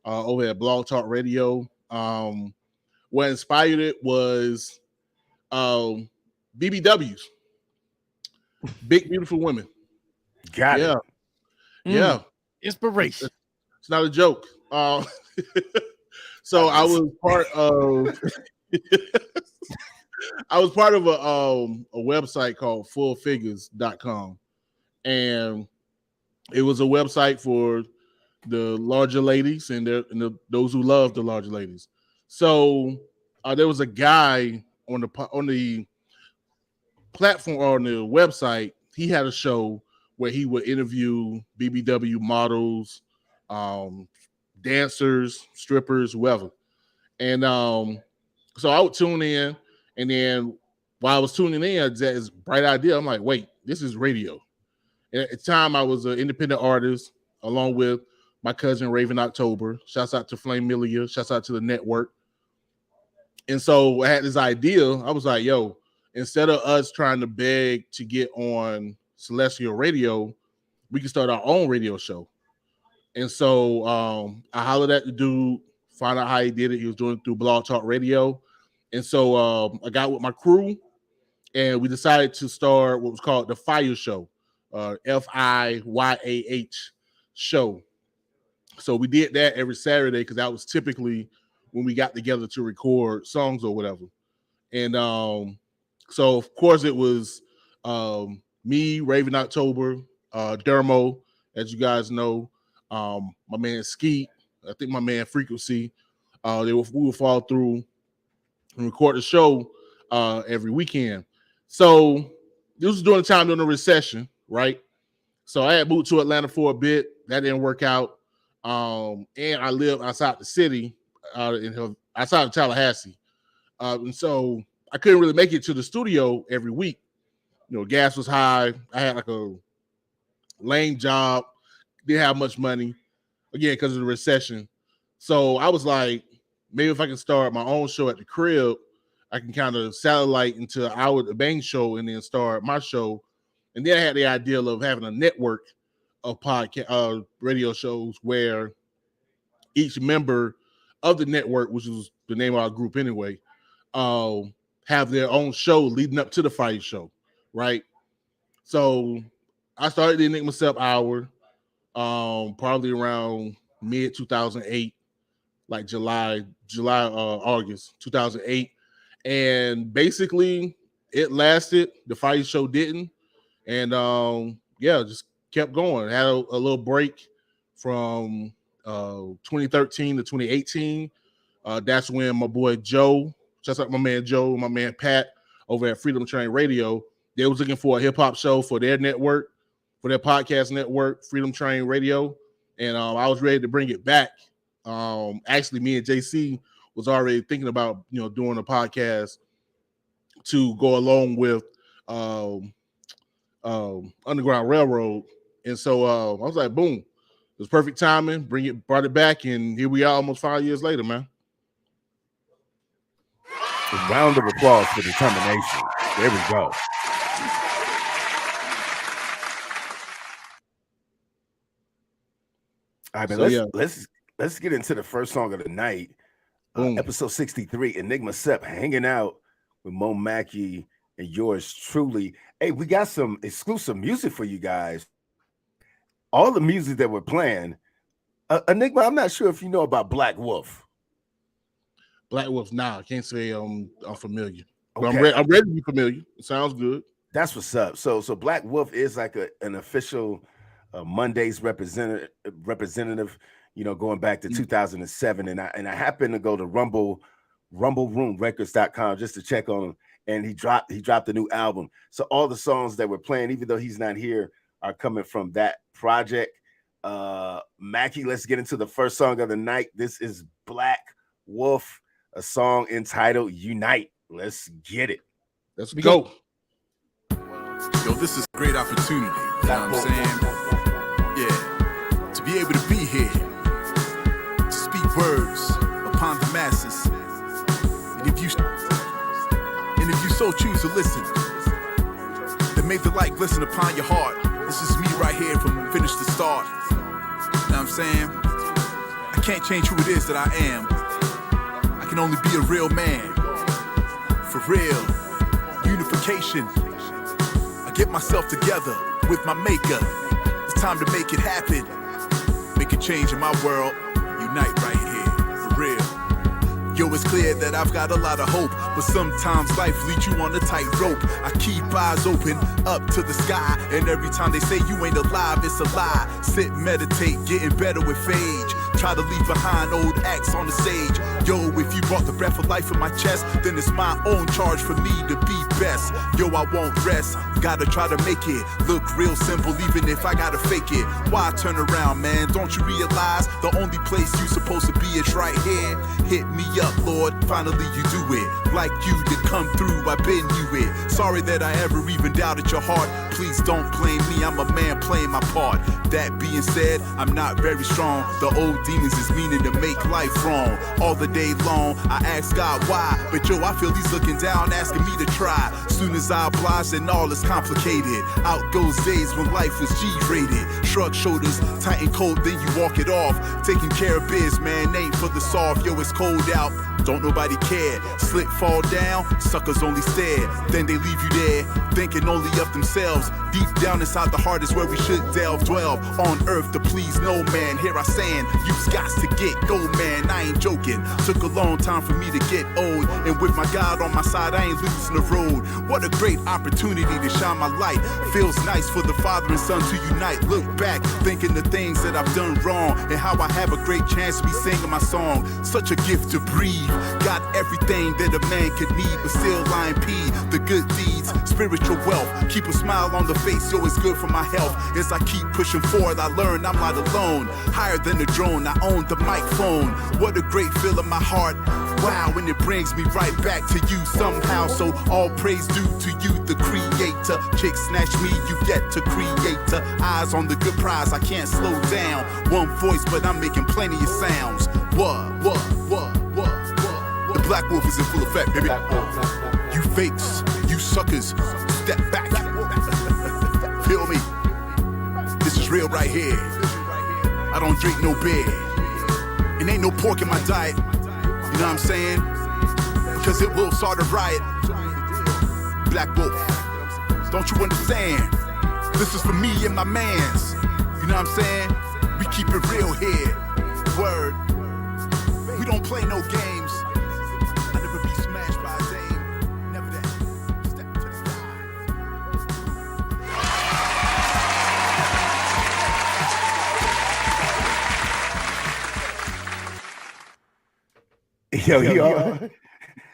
over at Blog Talk Radio. What inspired it was BBWs, Big Beautiful Women. Got it. Yeah. Inspiration. It's not a joke. So I was part of a website called fullfigures.com, and it was a website for the larger ladies and those who love the larger ladies. So there was a guy on the platform, on the website. He had a show where he would interview BBW models, dancers, strippers, whoever. And so I would tune in, and then while I was tuning in, I had this bright idea. I'm like, wait, this is radio. And at the time, I was an independent artist along with my cousin Raven October. Shouts out to Flame Milia. Shouts out to the network. And so I had this idea. I was like, yo, instead of us trying to beg to get on Celestial Radio, we can start our own radio show. And so I hollered at the dude, found out how he did it. He was doing it through Blog Talk Radio. And so I got with my crew, and we decided to start what was called the Fire Show, FIYAH show. So we did that every Saturday because that was typically when we got together to record songs or whatever. And so, of course, it was me, Raven October, Dermo, as you guys know, my man Skeet, I think my man Frequency. We would fall through and record the show every weekend. So this was during the time during the recession, right? So I had moved to Atlanta for a bit. That didn't work out. And I lived outside the city, outside of Tallahassee. And so I couldn't really make it to the studio every week. Gas was high. I had like a lame job. Didn't have much money, again, because of the recession. So I was like, maybe if I can start my own show at the crib, I can kind of satellite into the Bang show and then start my show. And then I had the idea of having a network of podcast radio shows where each member of the network, which was the name of our group anyway, have their own show leading up to the Fire Show, right? So I started the Enigma September Hour probably around mid 2008, like July, August 2008. And basically it lasted. The Fire Show didn't. And just kept going. Had a little break from 2013 to 2018. That's when my boy Joe, just like my man Joe, my man Pat over at Freedom Train Radio, they was looking for a hip hop show for their network, for their podcast network, Freedom Train Radio. And I was ready to bring it back. Actually, me and JC was already thinking about, doing a podcast to go along with Underground Railroad. And so I was like, boom, it was perfect timing. Brought it back, and here we are almost 5 years later, man. A round of applause for determination. There we go. All right, man. Let's get into the first song of the night. Episode 63, Enigma Sep, hanging out with MOMAKKI and yours truly. Hey, we got some exclusive music for you guys. All the music that we're playing. Enigma, I'm not sure if you know about Black Wolf. Black Wolf, nah, I can't say I'm familiar. Okay. But I'm ready to be familiar. It sounds good. That's what's up. So Black Wolf is like an official Mondays representative, going back to 2007. And I happened to go to RumbleRoomRecords.com just to check on him. And he dropped a new album. So all the songs that we're playing, even though he's not here, are coming from that project. Mackie, let's get into the first song of the night. This is Black Wolf, a song entitled Unite. Let's get it. Let's go. Yo, this is a great opportunity. You know what I'm saying? Yeah. To be able to be here, to speak words upon the masses. And if you so choose to listen, then make the light glisten upon your heart. This is me right here from finish to start. You know what I'm saying? I can't change who it is that I am. I can only be a real man. For real. Unification. I get myself together with my maker. It's time to make it happen. Make a change in my world. Unite right here. For real. Yo, it's clear that I've got a lot of hope, but sometimes life leads you on a tightrope. I keep eyes open up to the sky, and every time they say you ain't alive, it's a lie. Sit, meditate, getting better with age. Try to leave behind old acts on the stage. Yo, if you brought the breath of life in my chest, then it's my own charge for me to be best. Yo, I won't rest. Gotta try to make it look real simple, even if I gotta fake it. Why turn around, man? Don't you realize the only place you supposed to be is right here? Hit me up, Lord. Finally, you do it. Like you to come through, I've been you it. Sorry that I ever even doubted your heart. Please don't blame me, I'm a man playing my part. That being said, I'm not very strong. The old demons is meaning to make life wrong. All the day long, I ask God why, but yo, I feel he's looking down, asking me to try. Soon as I oblige, then all is complicated. Out goes days when life was G-rated. Shrug shoulders, tighten cold, then you walk it off. Taking care of biz, man, ain't for the soft. Yo, it's cold out, don't nobody care. Slip, fall down, suckers only stare. Then they leave you there, thinking only of themselves. Deep down inside the heart is where we should dwell on earth to please no man. Here I stand, you've got to get go, man. I ain't joking. Took a long time for me to get old, and with my God on my side, I ain't losing the road. What a great opportunity to shine my light. Feels nice for the father and son to unite. Look back, thinking the things that I've done wrong, and how I have a great chance to be singing my song. Such a gift to breathe. Got everything that a man could need, but still I impede the good deeds, spiritual wealth. Keep a smile on the face, yo, it's good for my health. As I keep pushing forward, I learn I'm not alone. Higher than the drone, I own the microphone. What a great feel in my heart. Wow, and it brings me right back to you somehow. So all praise due to you, the creator. Chick snatch me, you get to creator. Eyes on the good prize, I can't slow down. One voice, but I'm making plenty of sounds. What? The Black Wolf is in full effect, baby. You fakes, you suckers, step back. Feel me? This is real right here. I don't drink no beer. And ain't no pork in my diet. You know what I'm saying? Because it will start a riot. Black Wolf, don't you understand? This is for me and my mans. You know what I'm saying? We keep it real here. Word. We don't play no games. I never be smashed by a dame. Never that. Step to the side. Yo,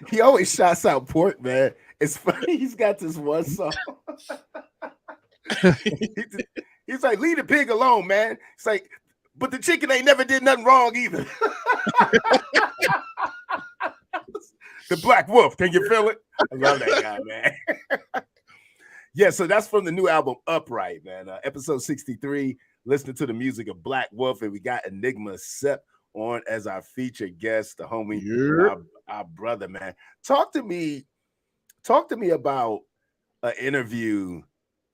he always shouts out pork, man. It's funny. He's got this one song. He's like, leave the pig alone, man. It's like, but the chicken ain't never did nothing wrong either. The Black Wolf, can you feel it? I love that guy, man. Yeah, so that's from the new album Upright, man. Episode 63, listening to the music of Black Wolf, and we got Enigma Sep on as our featured guest, the homie, our brother, man. Talk to me about an interview.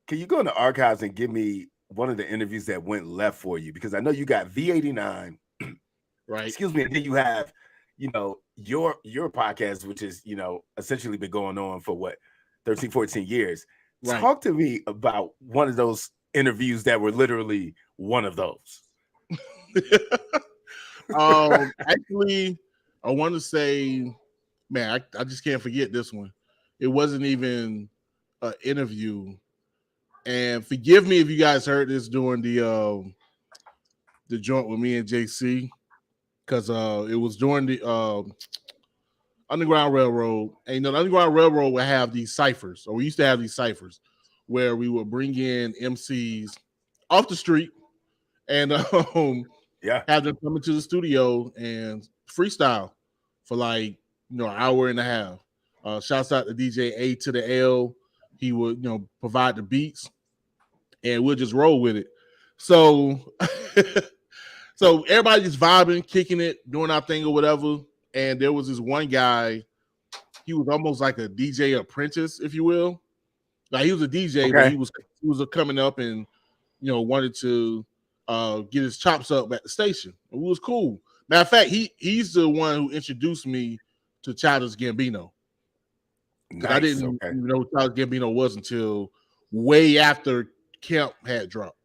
Can you go in the archives and give me one of the interviews that went left for you? Because I know you got V89, right? Excuse me, and then you have, your podcast, which is, essentially been going on for what, 13, 14 years. Right. Talk to me about one of those interviews that were literally one of those. Actually, I want to say, man, I just can't forget this one. It wasn't even an interview. And forgive me if you guys heard this during the joint with me and JC, because it was during the Underground Railroad. And the Underground Railroad would have these ciphers, or we used to have these ciphers, where we would bring in MCs off the street and have them come into the studio and freestyle for like an hour and a half. Shouts out to DJ A to the L. He would provide the beats, and we'll just roll with it. So so everybody just vibing, kicking it, doing our thing or whatever. And there was this one guy, he was almost like a DJ apprentice, if you will. Like he was a DJ, but he was coming up and wanted to get his chops up at the station. It was cool. Matter of fact, he's the one who introduced me to Childish Gambino. Nice. I didn't even know who Childish Gambino was until way after Camp had dropped.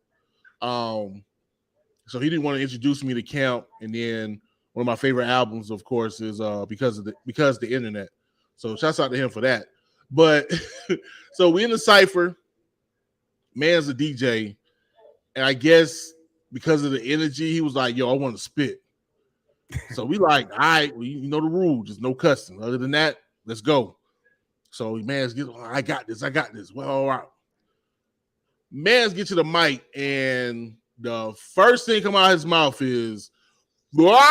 So he didn't want to introduce me to Camp, and then one of my favorite albums, of course, is because the internet. So shouts out to him for that. But so we in the cypher, man's a DJ, and I guess because of the energy, he was like, "Yo, I want to spit." So we like, all right, well, you know the rule, just no cussing. Other than that, let's go. So man's get, I got this. Well, all right. Man's get to the mic, and the first thing come out of his mouth is, "Wah!"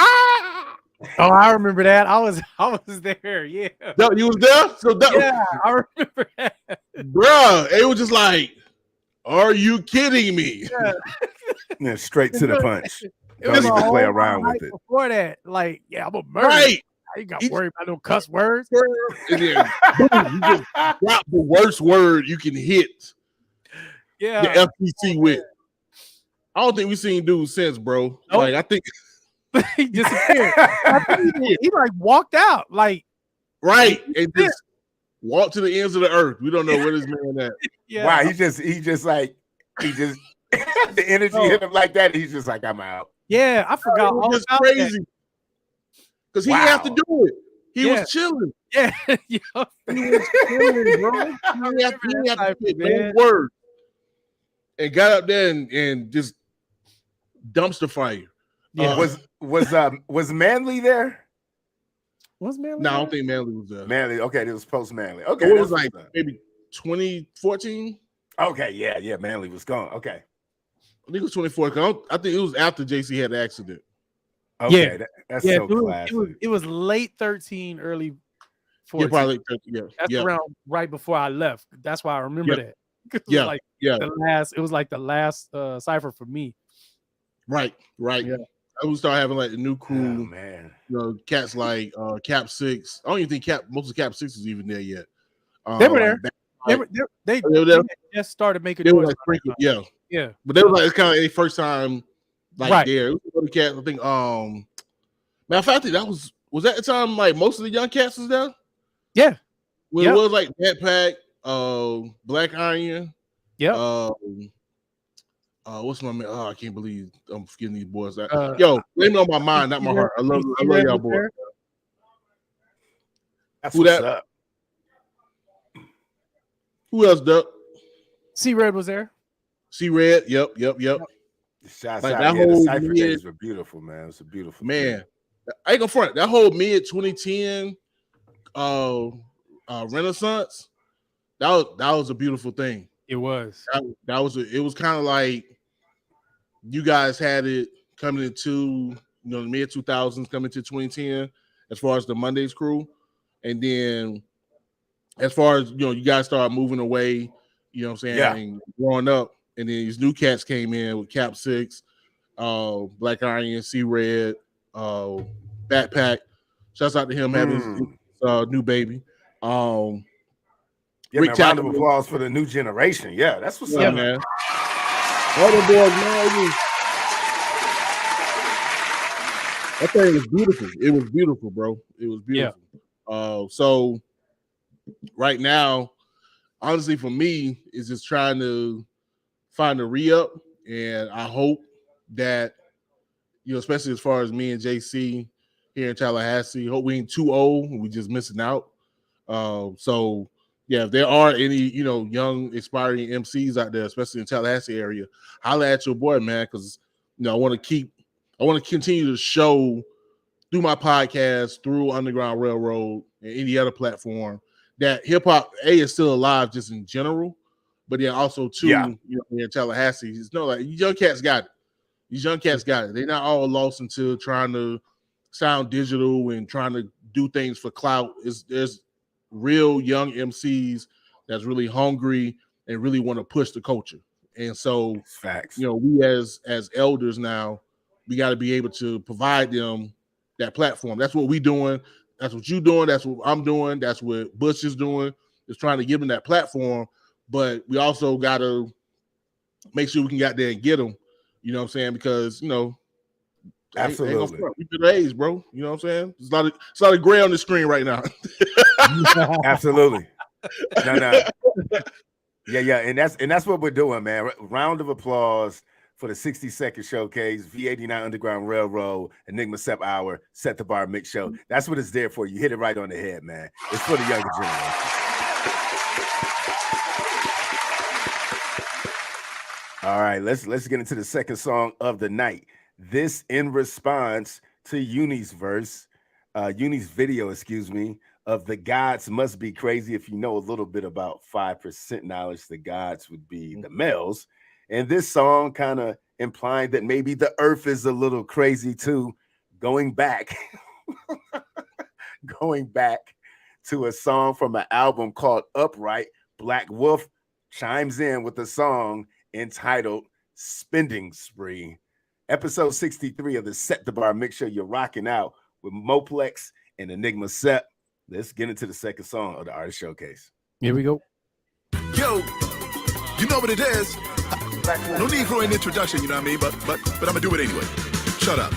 Oh, I remember that. I was there. Yeah. No, you was there? So yeah, I remember that. Bruh, it was just like, are you kidding me? Yeah, straight to the punch. Don't even play around with it. Before that, like, I'm a murderer. Right. I ain't got to worry about no cuss words. And then boom, you just drop the worst word you can hit the FTC with. I don't think we've seen dudes since, bro. Nope. Like, I think he disappeared. He like walked out, like and just walked to the ends of the earth. We don't know where this man at. Yeah. Wow, he just the energy hit him like that. He's just like, I'm out. Yeah, I forgot all about crazy because he didn't have to do it. He was chilling. Yeah, he was chilling, bro. He didn't have to get no word, and got up there and just dumpster fire. Yeah. Was Manly there? Was Manly? No, I don't think Manly was there. Manly, okay, it was post Manly. Okay, so it was like maybe 2014. Okay, yeah, Manly was gone. Okay, I think it was 2014. I think it was after JC had the accident. Okay, that's so classic. It was late 13, early 14. Yeah, probably late 13. That's around right before I left. That's why I remember that. It was like the last cipher for me. Right. Yeah. I would start having like the new crew, man. Cats like Cap 6. I don't even think most of Cap 6 is even there yet. They were there. They just started making noise. Like sprinkled, yeah. But they were like, it's kind of their first time there. It was the Cats, I think. Matter of fact, I think that was that the time like most of the young cats was there? Yeah. Well, it was like Backpack, Black Iron. Yeah. What's my man? Oh, I can't believe I'm forgetting these boys. Yo, blame it on my mind, not my heart. I love y'all boys. That's who that? Up. Who else, Duck? C-Red was there. C-Red, yep. Shots like out. The cypher days were beautiful, man. It was a beautiful man. I ain't gonna front that whole mid 2010 Renaissance. That was a beautiful thing. It was. It was kind of like you guys had it coming into the mid 2000s, coming to 2010, as far as the Mondays crew, and then as far as you guys started moving away, you know what I'm saying, and growing up, and then these new cats came in with Cap 6, Black Iron, C Red, Backpack. Shouts out to him having his new baby. Rick, round of applause for the new generation. Yeah, that's what's up, man. All the boys, man. That thing was beautiful. It was beautiful, bro. It was beautiful. Yeah. So right now, honestly, for me, is just trying to find a re-up, and I hope that especially as far as me and JC here in Tallahassee, hope we ain't too old and we just missing out. So yeah, if there are any young aspiring MCs out there, especially in the Tallahassee area, holla at your boy, man, because I want to continue to show through my podcast, through Underground Railroad and any other platform that hip hop is still alive just in general, but then also too, in Tallahassee, like young cats got it. These young cats got it. They're not all lost into trying to sound digital and trying to do things for clout. There's real young MCs that's really hungry and really want to push the culture. And so, facts. We as elders now, we got to be able to provide them that platform. That's what we doing. That's what you doing. That's what I'm doing. That's what Bush is doing. Is trying to give them that platform. But we also got to make sure we can get there and get them. You know what I'm saying? Because absolutely, we good age, bro. You know what I'm saying? There's a lot of gray on the screen right now. Absolutely. No. Yeah, and that's what we're doing, man. Round of applause for the 60-second showcase, V89 Underground Railroad, Enigma Sep Hour, Set the Bar Mix Show. That's what it's there for. You hit it right on the head, man. It's for the younger generation. All right, let's get into the second song of the night. This in response to Uni's video, of The Gods Must Be Crazy. If you know a little bit about 5% knowledge, the gods would be the males. And this song kind of implying that maybe the earth is a little crazy too, going back to a song from an album called Upright. Black Wolf chimes in with a song entitled Spending Spree. Episode 63 of the Set the Bar Mix Show. You're rocking out with Moplex and Enigma Sep. Let's get into the second song of the Artist Showcase. Here we go. Yo, you know what it is. No need for an introduction, you know what I mean? But I'm gonna do it anyway. Shut up.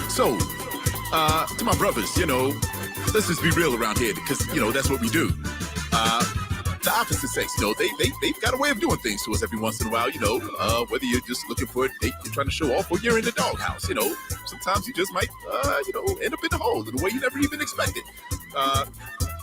So, to my brothers, let's just be real around here because that's what we do. The opposite sex, they've got a way of doing things to us every once in a while, whether you're just looking for a date, you're trying to show off, or you're in the doghouse, sometimes you just might, end up in the hole in a way you never even expected.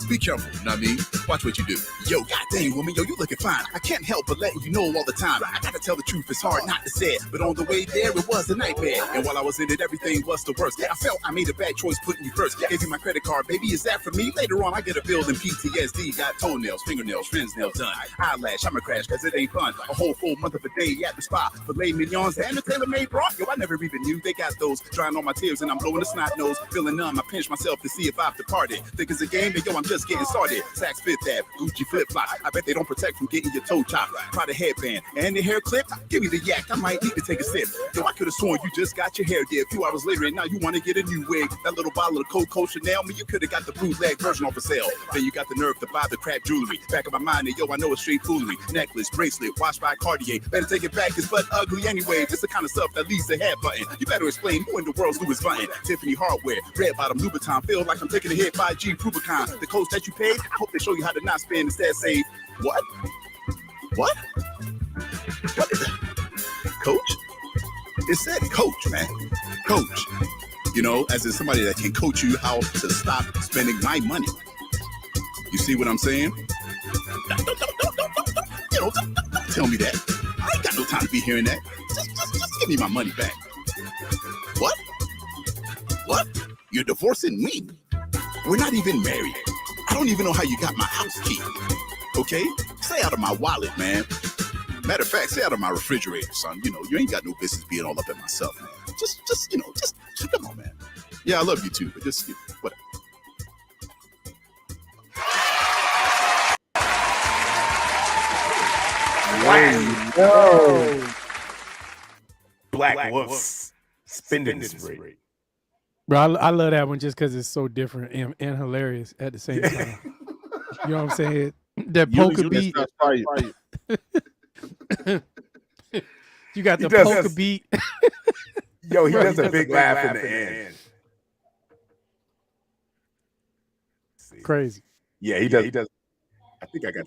Be careful, you know what I mean? Watch what you do. Yo, goddamn woman, you looking fine. I can't help but letting you know all the time. I gotta tell the truth, it's hard not to say it. But on the way there, it was a nightmare. And while I was in it, everything was the worst. I felt I made a bad choice putting you first. Gave you my credit card, baby, is that for me? Later on, I get a bill and PTSD. Got toenails, fingernails, friends nails done. Eyelash, I'ma crash cause it ain't fun. A whole full month of a day at the spa. Filet mignons and a tailor-made bra. Yo, I never even knew they got those. Drying all my tears and I'm blowing the snot nose. Feeling numb, I pinch myself to see if I've departed. Think it's a game, but yo, I'm just getting started. Saks Fifth Ave, Gucci flip-flops. I bet they don't protect from getting your toe chopped. Prada headband and the hair clip. Give me the yak, I might need to take a sip. Yo, I could have sworn you just got your hair did. A few hours later and now you want to get a new wig. That little bottle of Coco Chanel, you could have got the bootleg version on for sale. Then you got the nerve to buy the crap jewelry. Back of my mind, and yo, I know it's straight foolery. Necklace, bracelet, watch by Cartier. Better take it back, it's but ugly anyway. This the kind of stuff that leaves the head button. You better explain who in the world's Louis Vuitton. Tiffany hardware, red bottom Louboutin. Feel like I'm taking a hit by G Rubicon. The coach that you paid, I hope they show you how to not spend, instead say, what? What? What is it? Coach? It said coach, man. Coach. As in somebody that can coach you how to stop spending my money. You see what I'm saying? Don't tell me that. I ain't got no time to be hearing that. Just give me my money back. What? What? You're divorcing me. We're not even married. I don't even know how you got my house key. Okay? Stay out of my wallet, man. Matter of fact, stay out of my refrigerator, son. You know, you ain't got no business being all up in myself, man. Just come on, man. Yeah, I love you too, but just, whatever. Wow. Black Wolf's spending spree. Bro, I love that one just because it's so different and hilarious at the same time. You know what I'm saying? That polka beat. You got the polka beat. Yo, he does a big laugh in the end. Crazy. Yeah, he does. He does. I think I got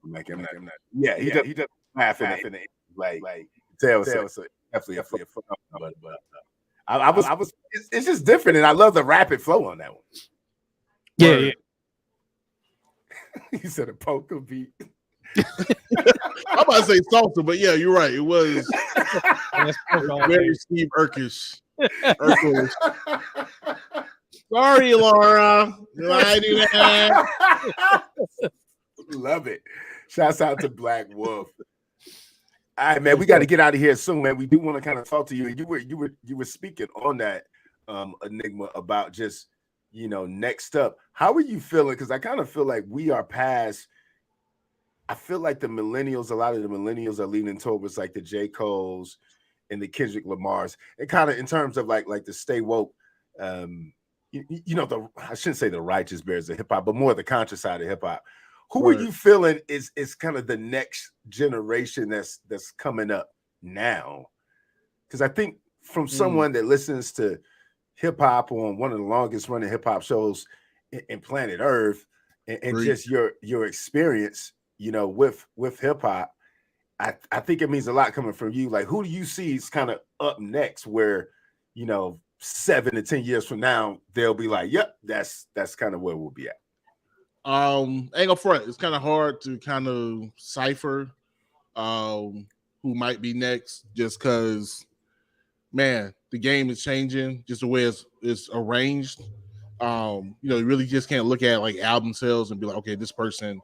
like I'm not. Yeah, he does laugh in the end. Like tell so definitely a phenomenon. But I was. It's just different, and I love the rapid flow on that one. Yeah. He said a polka beat. I'm about to say salsa, but yeah, you're right. It was very Steve Urkish. Sorry, Laura. Did I do that? Love it. Shouts out to Black Wolf. All right, man. We got to get out of here soon, man. We do want to kind of talk to you. You were speaking on that Enigma about just next up. How are you feeling? Because I kind of feel like we are past. I feel like the millennials, a lot of the millennials are leaning towards like the J. Cole's and the Kendrick Lamars, and kind of in terms of like the stay woke. I shouldn't say the righteous bears of hip hop, but more the conscious side of hip hop. Who are you feeling is kind of the next generation that's coming up now? Because I think from someone that listens to hip hop on one of the longest running hip hop shows in planet Earth, and just your experience, with hip hop, I think it means a lot coming from you. Like, who do you see is kind of up next where, 7 to 10 years from now, they'll be like, yep, that's kind of where we'll be at. Ain't gonna front. It's kind of hard to kind of cipher who might be next, just because, man, the game is changing just the way it's arranged. You really just can't look at like album sales and be like, okay, this person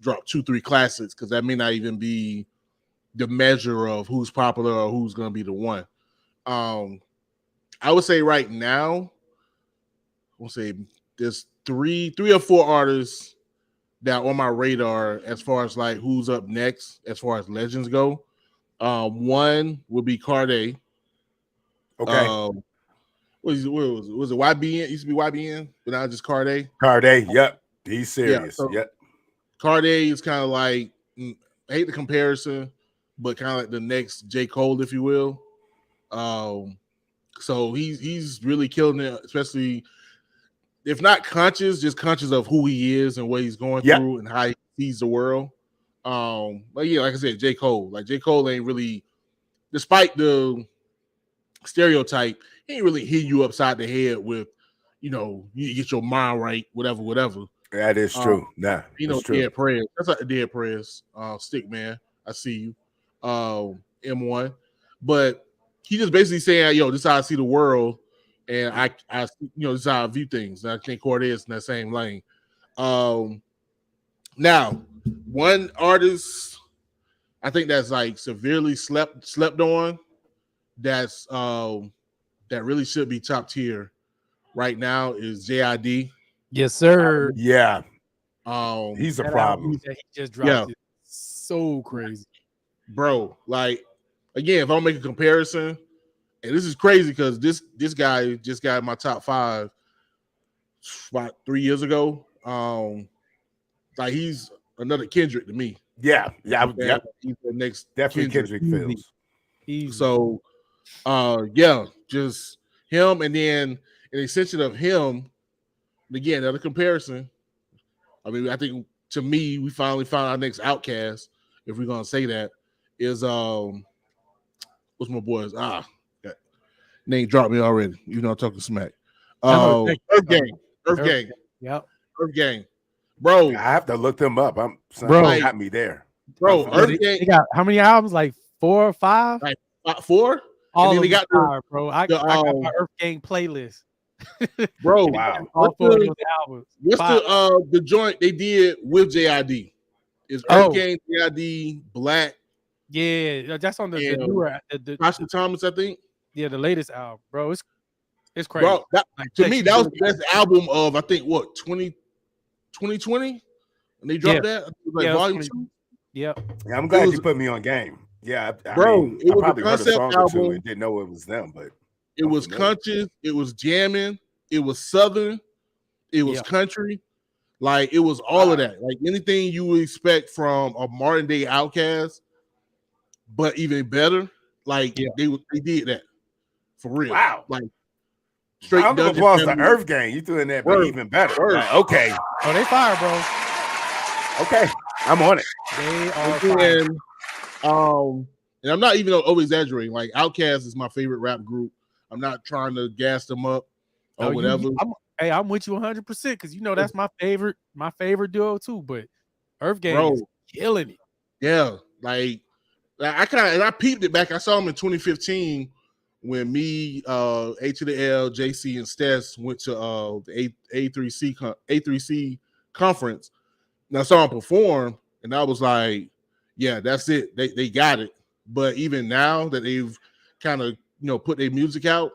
dropped 2-3 classics, because that may not even be the measure of who's popular or who's gonna be the one. I would say right now, we'll say there's three or four artists that are on my radar as far as like who's up next as far as legends go. One would be Carday. Okay. Was it YBN? It used to be YBN, but now just Carday. Carday, yep. He's serious. Yeah, so yep. Carday is kind of like, I hate the comparison, but kind of like the next J. Cole, if you will. So he's really killing it, especially if not conscious, just conscious of who he is and what he's going through and how he sees the world. But yeah, like I said, J. Cole. Like J. Cole ain't really, despite the stereotype, he ain't really hitting you upside the head with, you get your mind right, whatever. That is true. True. Dead prayers. That's like the dead prayers. Stick man, I see you. M1. But he just basically saying, this is how I see the world, and I this is how I view things. And I think Corday is in that same lane. Now, one artist I think that's like severely slept on, that's that really should be top tier right now is JID. Yes, sir. Yeah. He's a problem. He just dropped it. So crazy. Bro, like, again, if I don't make a comparison, and this is crazy because this guy just got in my top 5 about 3 years ago. Like, he's another Kendrick to me. Yeah. He's the next definitely Kendrick feels. So, just him, and then an extension of him. Again, another comparison. I mean, I think to me, we finally found our next outcast, if we're gonna say that, is what's my boys? Name dropped me already. You know I'm talking smack. Earth Gang. Yep. Earth Gang. Bro. I have to look them up. Got me there. Bro, Earth Gang. They got how many albums? Like 4 or 5? Like 4? All and then of they got fire, bro. I got my Earth Gang playlist. Bro, Wow. All four of those albums. What's Fire. the joint they did with JID? Is Earth Gang, JID, Black, Yeah, that's on the and newer, Tasha Thomas, I think. yeah, the latest album, bro. It's crazy. Bro, that, Like, to Tex, me, you that was really the best album of I think what 2020 and they dropped that. It was like Yeah, it was volume 20 2. Yep. Yeah, I'm glad you put me on game. Yeah, I Bro, mean, it I was a probably heard a concept song or two album. and didn't know it was them, but It was conscious, it was jamming, it was southern, it was country, like it was all of that. Like anything you would expect from a modern day Outkast, but even better. Like they did that for real. Wow. Like straight round of Dungeon applause to Family. Earth Gang. You doing that, but Word. even better. Word. Like, okay, Oh, they fire, bro. okay, I'm on it. They are fire. And I'm not even over exaggerating. Like Outkast is my favorite rap group. I'm not trying to gas them up or whatever. I'm with you 100% because you know that's my favorite duo too. But Earth Gang is killing it. Yeah, like I peeped it back. I saw him in 2015 when me, A to the L, JC, and Stess went to the A3C conference, and I saw him perform, and I was like, yeah, that's it. They got it. But even now that they've kind of put their music out,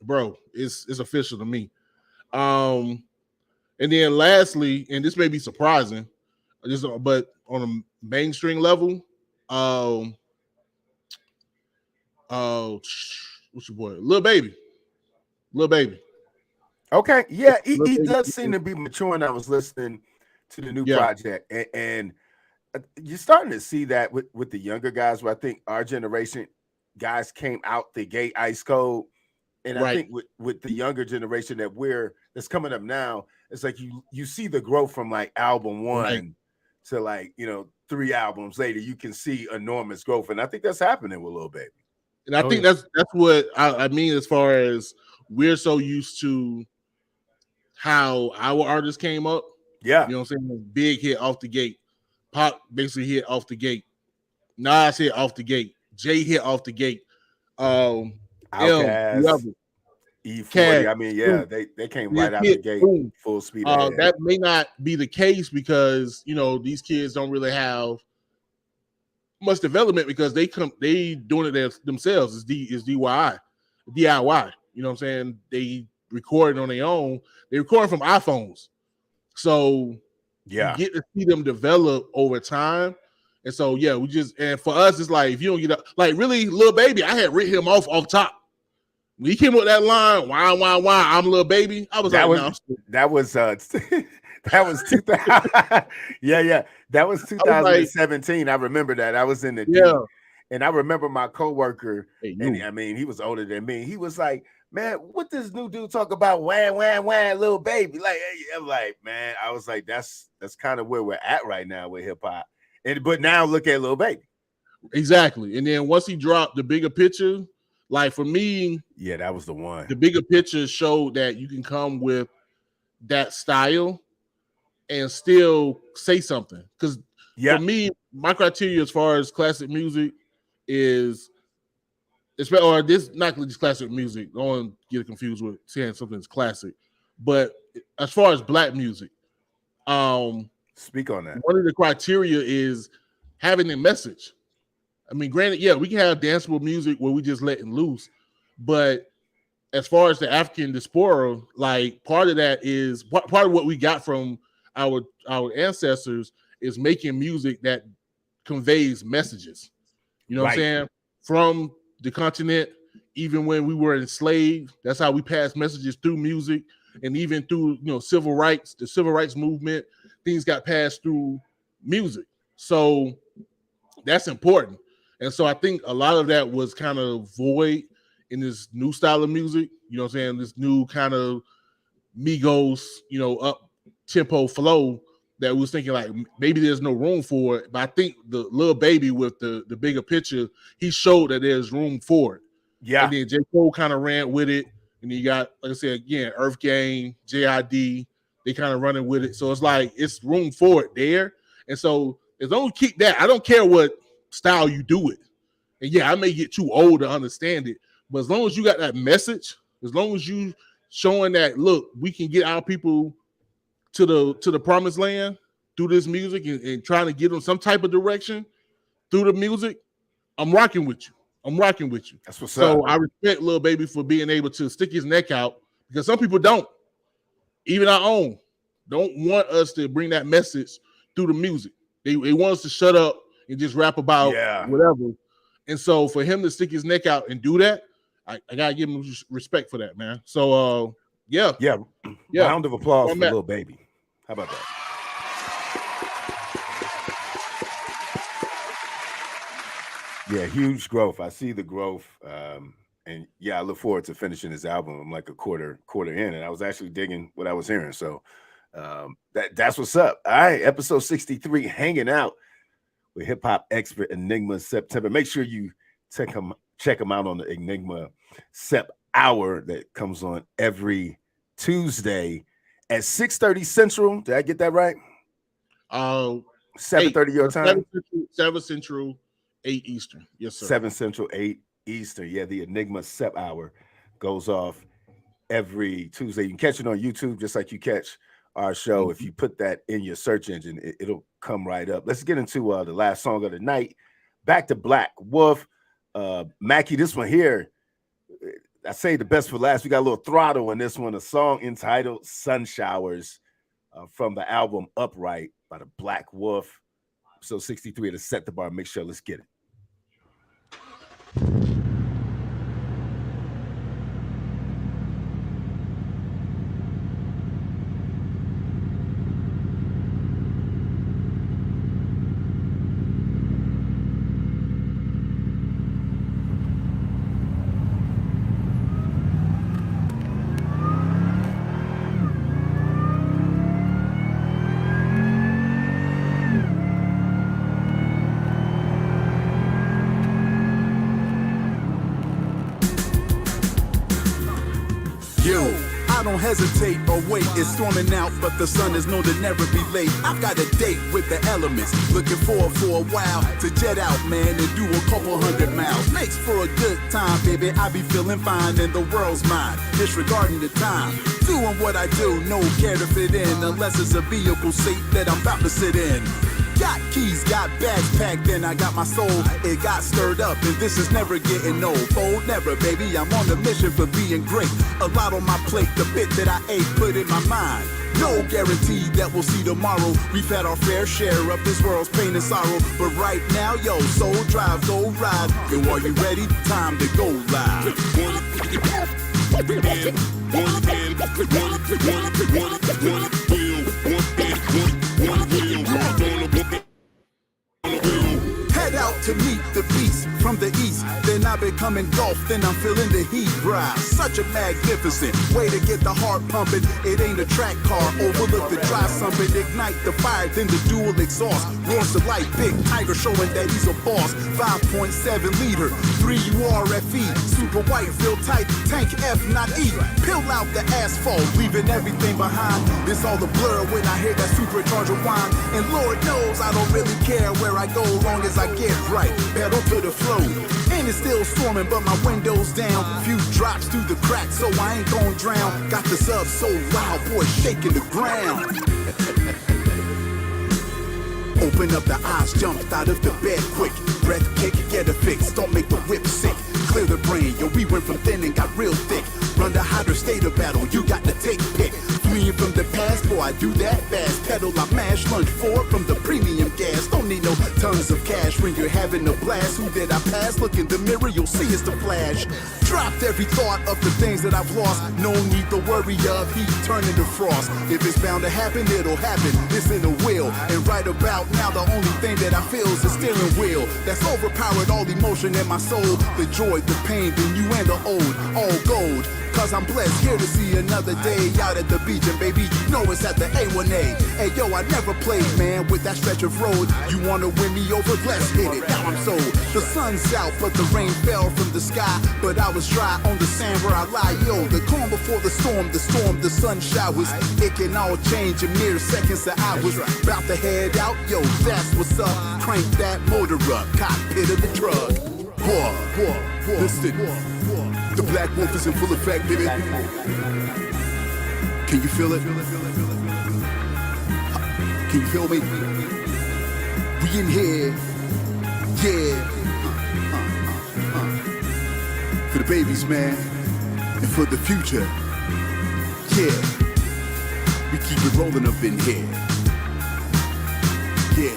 bro, it's official to me. And then lastly, and this may be surprising, but on a mainstream level, what's your boy? Lil Baby. Okay, yeah, he does seem to be maturing. I was listening to the new project, and you're starting to see that with the younger guys. Where I think our generation guys came out the gate ice cold, and I think with the younger generation that's coming up now, it's like you see the growth from like album one to like 3 albums later. You can see enormous growth, and I think that's happening with Lil Baby. And I think that's what I mean as far as we're so used to how our artists came up. Yeah. You know what I'm saying? Big hit off the gate. Pop basically hit off the gate. Nas hit off the gate. Jay hit off the gate. Outkast, E40. Cash, I mean, yeah, they came right out the gate, full speed ahead. That may not be the case because these kids don't really have much development because they doing it themselves. It's DIY. You know what I'm saying? They recording on their own. They recording from iPhones, so you get to see them develop over time. And so and for us, it's like if you don't get up, like really, Lil Baby, I had written him off top. When he came up with that line, why, I'm Lil Baby. I was that was 2000. yeah. That was 2017. I remember that. I was in the and I remember my coworker, and I mean, he was older than me. He was like, man, what this new dude talk about? Wham, Lil Baby. Like, I'm like, man, I was like, that's kind of where we're at right now with hip hop. But now look at Lil Baby. Exactly. And then once he dropped The Bigger Picture, like for me, that was the one. The Bigger Picture showed that you can come with that style and still say something. Because for me, my criteria as far as classic music is, or this not just classic music. Don't want to get confused with saying something's classic, but as far as black music, speak on that. One of the criteria is having a message. I mean, granted, we can have danceable music where we just letting loose, but as far as the African diaspora, like part of that is part of what we got from our ancestors is making music that conveys messages. You know what I'm saying? From the continent, even when we were enslaved, that's how we passed messages through music, and even through civil rights, the civil rights movement, things got passed through music. So that's important. And so I think a lot of that was kind of void in this new style of music, you know what I'm saying? This new kind of Migos, up tempo flow that was thinking like maybe there's no room for it. But I think the Lil Baby with the Bigger Picture, he showed that there's room for it. Yeah. And then J. Cole kind of ran with it. And you got, like I said, again, Earth Gang, JID, they kind of running with it. So it's like it's room for it there. And so as long as you keep that, I don't care what style you do it. And I may get too old to understand it, but as long as you got that message, as long as you showing that look, we can get our people to the promised land through this music and trying to give them some type of direction through the music. I'm rocking with you. That's what's so up. I respect Lil Baby for being able to stick his neck out, because some people don't. Even our own don't want us to bring that message through the music. They want us to shut up and just rap about whatever. And so for him to stick his neck out and do that, I gotta give him respect for that, man. So yeah. Round of applause for Lil Baby. How about that? Yeah, huge growth. I see the growth. And yeah, I look forward to finishing this album. I'm like a quarter in, and I was actually digging what I was hearing. So that's what's up. All right, episode 63, hanging out with hip hop expert Enigma September. Make sure you check him out on the Enigma Sep Hour that comes on every Tuesday at 6:30 Central. Did I get that right? 7:30 your time. 7 Central, 8 Eastern. Yes, sir. 7 Central, 8 Eastern. Yeah, the Enigma Sep Hour goes off every Tuesday. You can catch it on YouTube just like you catch our show. If you put that in your search engine, it'll come right up. Let's get into the last song of the night. Back to Black Wolf. Mackie, this one here, I say the best for last. We got a little throttle in this one, a song entitled Sun Showers from the album Upright by the Black Wolf. Episode 63 to Set the Bar. Make sure, let's get it. Don't hesitate or wait, it's storming out, but the sun is known to never be late. I've got a date with the elements, looking forward for a while to jet out, man, and do a couple 100 miles. Makes for a good time, baby, I be feeling fine and the world's mine, disregarding the time. Doing what I do, no care to fit in, unless it's a vehicle seat that I'm about to sit in. Got keys, got bags packed, and I got my soul. It got stirred up, and this is never getting old. Fold never, baby, I'm on the mission for being great. A lot on my plate, the bit that I ate, put in my mind. No guarantee that we'll see tomorrow. We've had our fair share of this world's pain and sorrow. But right now, yo, soul drive, go ride. And while you ready, time to go live. Head out to meet the beast from the east. Then I become engulfed, then I'm feeling the heat rise. Such a magnificent way to get the heart pumping. It ain't a track car, overlook the dry sumping. Ignite the fire, then the dual exhaust. Roars the light, big tiger showing that he's a boss. 5.7 liter, 3 URFE. Super white, feel tight, tank F, not E. Peel out the asphalt, leaving everything behind. This all the blur when I hear that supercharger whine. And Lord knows I don't really care where I go, long as I get right. Pedal to the flow. And it's still storming, but my window's down. Few drops through the cracks, so I ain't gon' drown. Got the sub so loud, boy, shaking the ground. Open up the eyes, jumped out of the bed quick. Breath kick, get a fix, don't make the whip sick. Clear the brain, yo, we went from thin and got real thick. Run the hotter state of battle, you got to take pick. Fleeing from the past, boy, I do that fast. Pedal, I mash, lunge forward from the premium gas. Don't need no tons of cash when you're having a blast. Who did I pass? Look in the mirror, you'll see it's the flash. Dropped every thought of the things that I've lost. No need to worry of heat turning to frost. If it's bound to happen, it'll happen. It's in the will. And right about now, the only thing that I feel is the steering wheel. That's overpowered all emotion in my soul. The joy, the pain, the new and the old, all gold. Cause I'm blessed here to see another day out at the beach. And baby, you know it's at the A1A. Hey yo, I never played, man, with that stretch of road. You wanna win me over? Let's hit it, now I'm sold. The sun's out, but the rain fell from the sky. But I was dry on the sand where I lie, yo. The calm before the storm, the sun showers. It can all change in mere seconds to hours. About to head out, yo, that's what's up. Crank that motor up, cockpit of the truck. Listen. The black wolf is in full effect, baby. Can you feel it? Can you feel me? We in here, yeah. For the babies, man, and for the future, yeah. We keep it rolling up in here, yeah.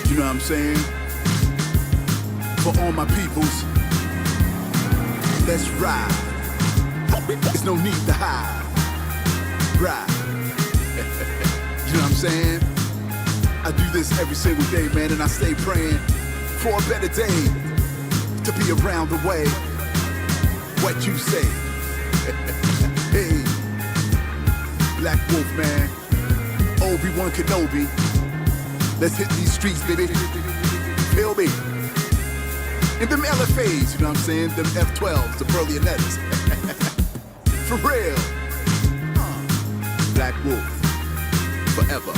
You know what I'm saying? For all my peoples, let's ride. There's no need to hide. Ride. You know what I'm saying? I do this every single day, man, and I stay praying for a better day to be around the way. What you say? Hey, Black Wolf, man, Obi-Wan Kenobi. Let's hit these streets, baby. Feel me? In them LFAs, you know what I'm saying? Them F12s, the Berlionettes. For real. Black Wolf, forever.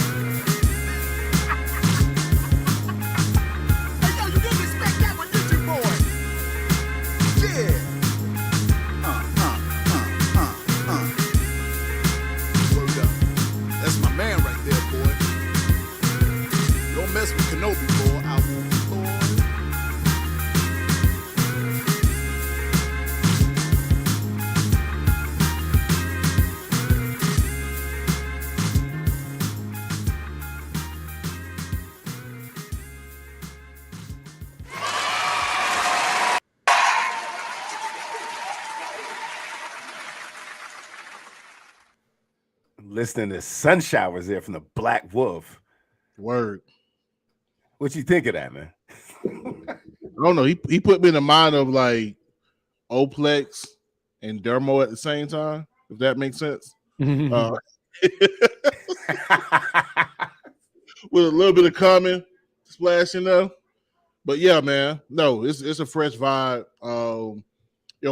Hey, yo, you didn't expect that one, did you, boy? Yeah. Word up. That's my man right there, boy. Don't mess with Kenobi, boy. I won't, boy. Listening to Sun Showers there from the Black Wolf. Word. What you think of that, man? I don't know. He put me in the mind of like Oplex and Dermo at the same time, if that makes sense. With a little bit of Common splash, you know. But yeah, man. No, it's a fresh vibe. Yo,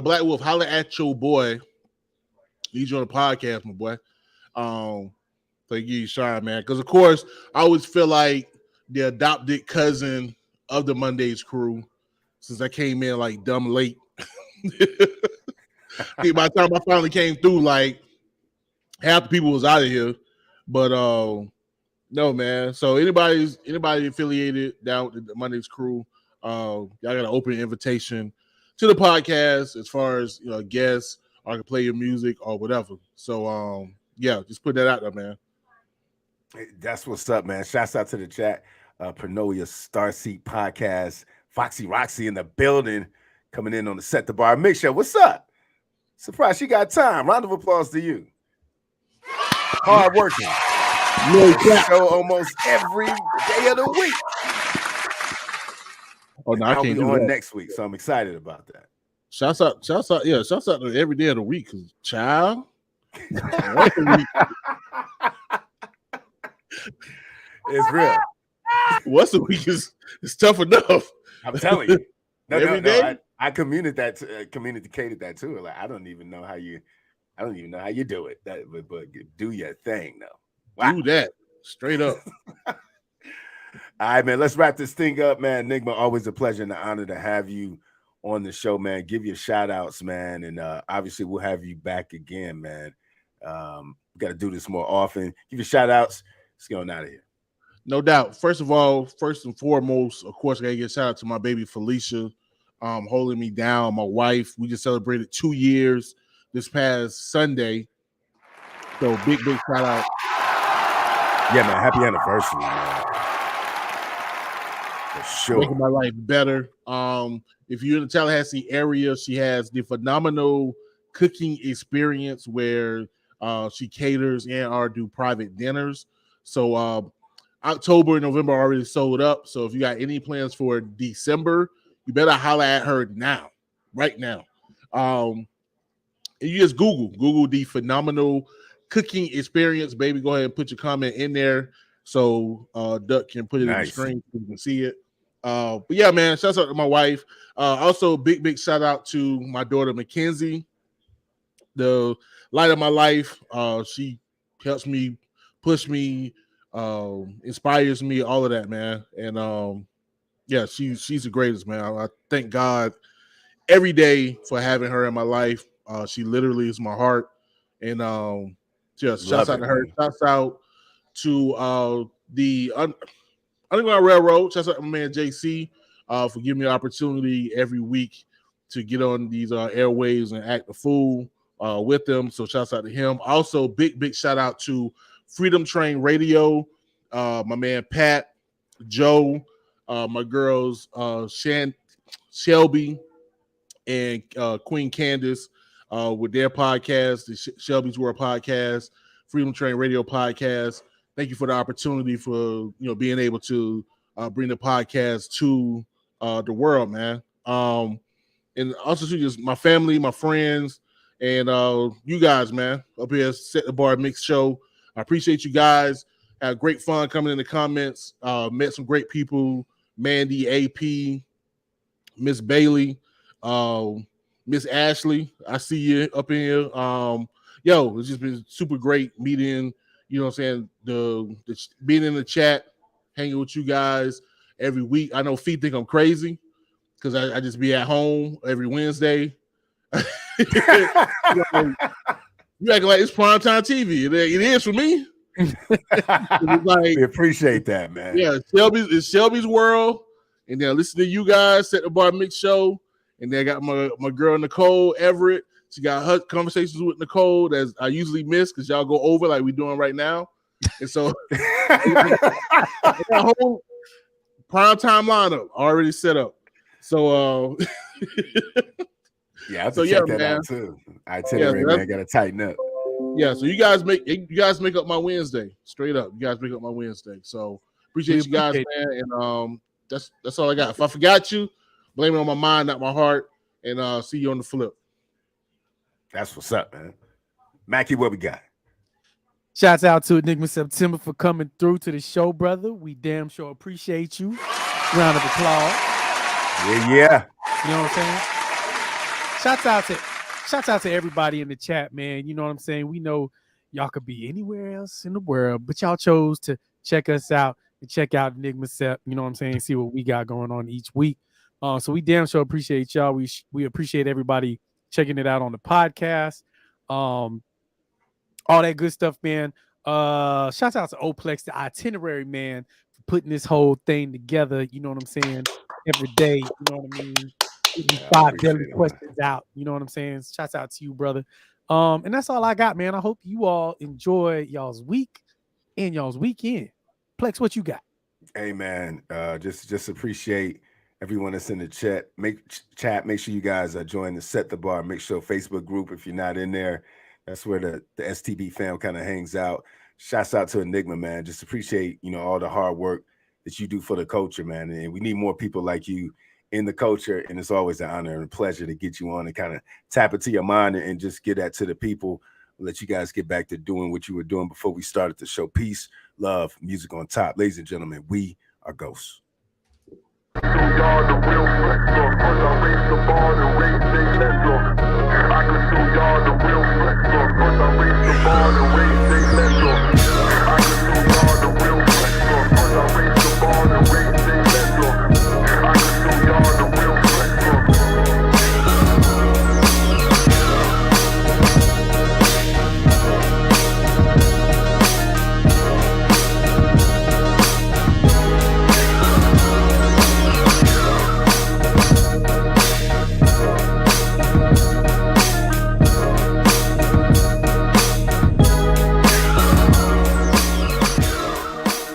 Black Wolf, holla at your boy. Need you on the podcast, my boy. Thank you, shine, man. Because of course, I always feel like the adopted cousin of the Mondays crew, since I came in like dumb late. By the time I finally came through, like half the people was out of here. But no, man. So anybody affiliated down with the Mondays crew, y'all got an open invitation to the podcast as far as guests, or I can play your music or whatever. So yeah, just put that out there, man. That's what's up, man. Shouts out to the chat. Pernoia Starseat Podcast. Foxy Roxy in the building, coming in on the Set the Bar Mixshow. What's up? Surprised she got time. Round of applause to you. Hard working. Show almost every day of the week. Oh no, I can't do on that. Next week, so I'm excited about that. Shouts out to every day of the week, cause child. It's real. Once a week is tough enough. I'm telling you. Every day? I communicated that too. Like I don't even know how you do it. But do your thing though. Wow. Do that straight up. All right, man. Let's wrap this thing up, man. Enigma, always a pleasure and an honor to have you on the show, man. Give your shout outs, man. And obviously we'll have you back again, man. We got to do this more often. Give your shout outs. Let's get on out of here. No doubt. First and foremost, of course, I gotta give a shout out to my baby Felicia, holding me down. My wife. We just celebrated 2 years this past Sunday. So big shout out. Yeah, man. Happy anniversary, man. For sure. Making my life better. If you're in the Tallahassee area, she has the phenomenal cooking experience where she caters and do private dinners. So October and November are already sold up. So if you got any plans for December, you better holler at her now, right now. And you just Google the phenomenal cooking experience, baby. Go ahead and put your comment in there so Duck can put it in the screen so you can see it. But yeah, man, shout out to my wife. Also, big shout out to my daughter Mackenzie, the light of my life. She helps me, push me, inspires me, all of that, man. And yeah, she's the greatest, man. I thank God every day for having her in my life. She literally is my heart. And just shouts out to her. Shouts out to the Underground Railroad. Shouts out to my man JC for giving me the opportunity every week to get on these airwaves and act the fool with them. So shouts out to him. Also, big shout out to Freedom Train Radio, my man Pat, Joe, my girls Shelby and Queen Candace with their podcast, the Shelby's World podcast, Freedom Train Radio podcast. Thank you for the opportunity for being able to bring the podcast to the world, man. And also to just my family, my friends, and you guys, man, up here Set the Bar Mixshow. I appreciate you guys. Had great fun coming in the comments. Met some great people. Mandy, AP, Miss Bailey, Miss Ashley. I see you up in here. It's just been super great meeting. You know what I'm saying? The being in the chat, hanging with you guys every week. I know Feet think I'm crazy because I just be at home every Wednesday. You acting like it's primetime TV. It is for me. Like, we appreciate that, man. Yeah, it's Shelby's World, and then listen to you guys, Set the Bar Mixshow, and then I got my girl Nicole Everett. She got her conversations with Nicole that I usually miss because y'all go over like we're doing right now, and so that whole primetime lineup already set up. So yeah, I have to check that out too. Itinerary, man, gotta tighten up. Yeah, so you guys make up my Wednesday. Straight up. You guys make up my Wednesday. So appreciate you guys, man. And that's all I got. If I forgot you, blame it on my mind, not my heart. And see you on the flip. That's what's up, man. Mackie, what we got? Shouts out to Enigma September for coming through to the show, brother. We damn sure appreciate you. Round of applause. Yeah. You know what I'm saying? Shouts out to everybody in the chat, man. You know what I'm saying? We know y'all could be anywhere else in the world, but y'all chose to check us out and check out Enigma Sep. You know what I'm saying? See what we got going on each week. So we damn sure appreciate y'all. We appreciate everybody checking it out on the podcast. All that good stuff, man. Shouts out to Oplex, the itinerary man, for putting this whole thing together. You know what I'm saying? Every day, you know what I mean? 5 daily questions out. You know what I'm saying? Shouts out to you, brother. And that's all I got, man. I hope you all enjoy y'all's week and y'all's weekend. Plex, what you got? Hey, man, just appreciate everyone that's in the chat. Make sure you guys join the Set the Bar Mixshow Facebook group. If you're not in there, that's where the STB fam kind of hangs out. Shouts out to Enigma, man. Just appreciate, all the hard work that you do for the culture, man. And we need more people like you in the culture. And it's always an honor and a pleasure to get you on and kind of tap into your mind and just get that to the people. Let you guys get back to doing what you were doing before we started the show. Peace, love, music on top. Ladies and gentlemen, we are Ghosts. The real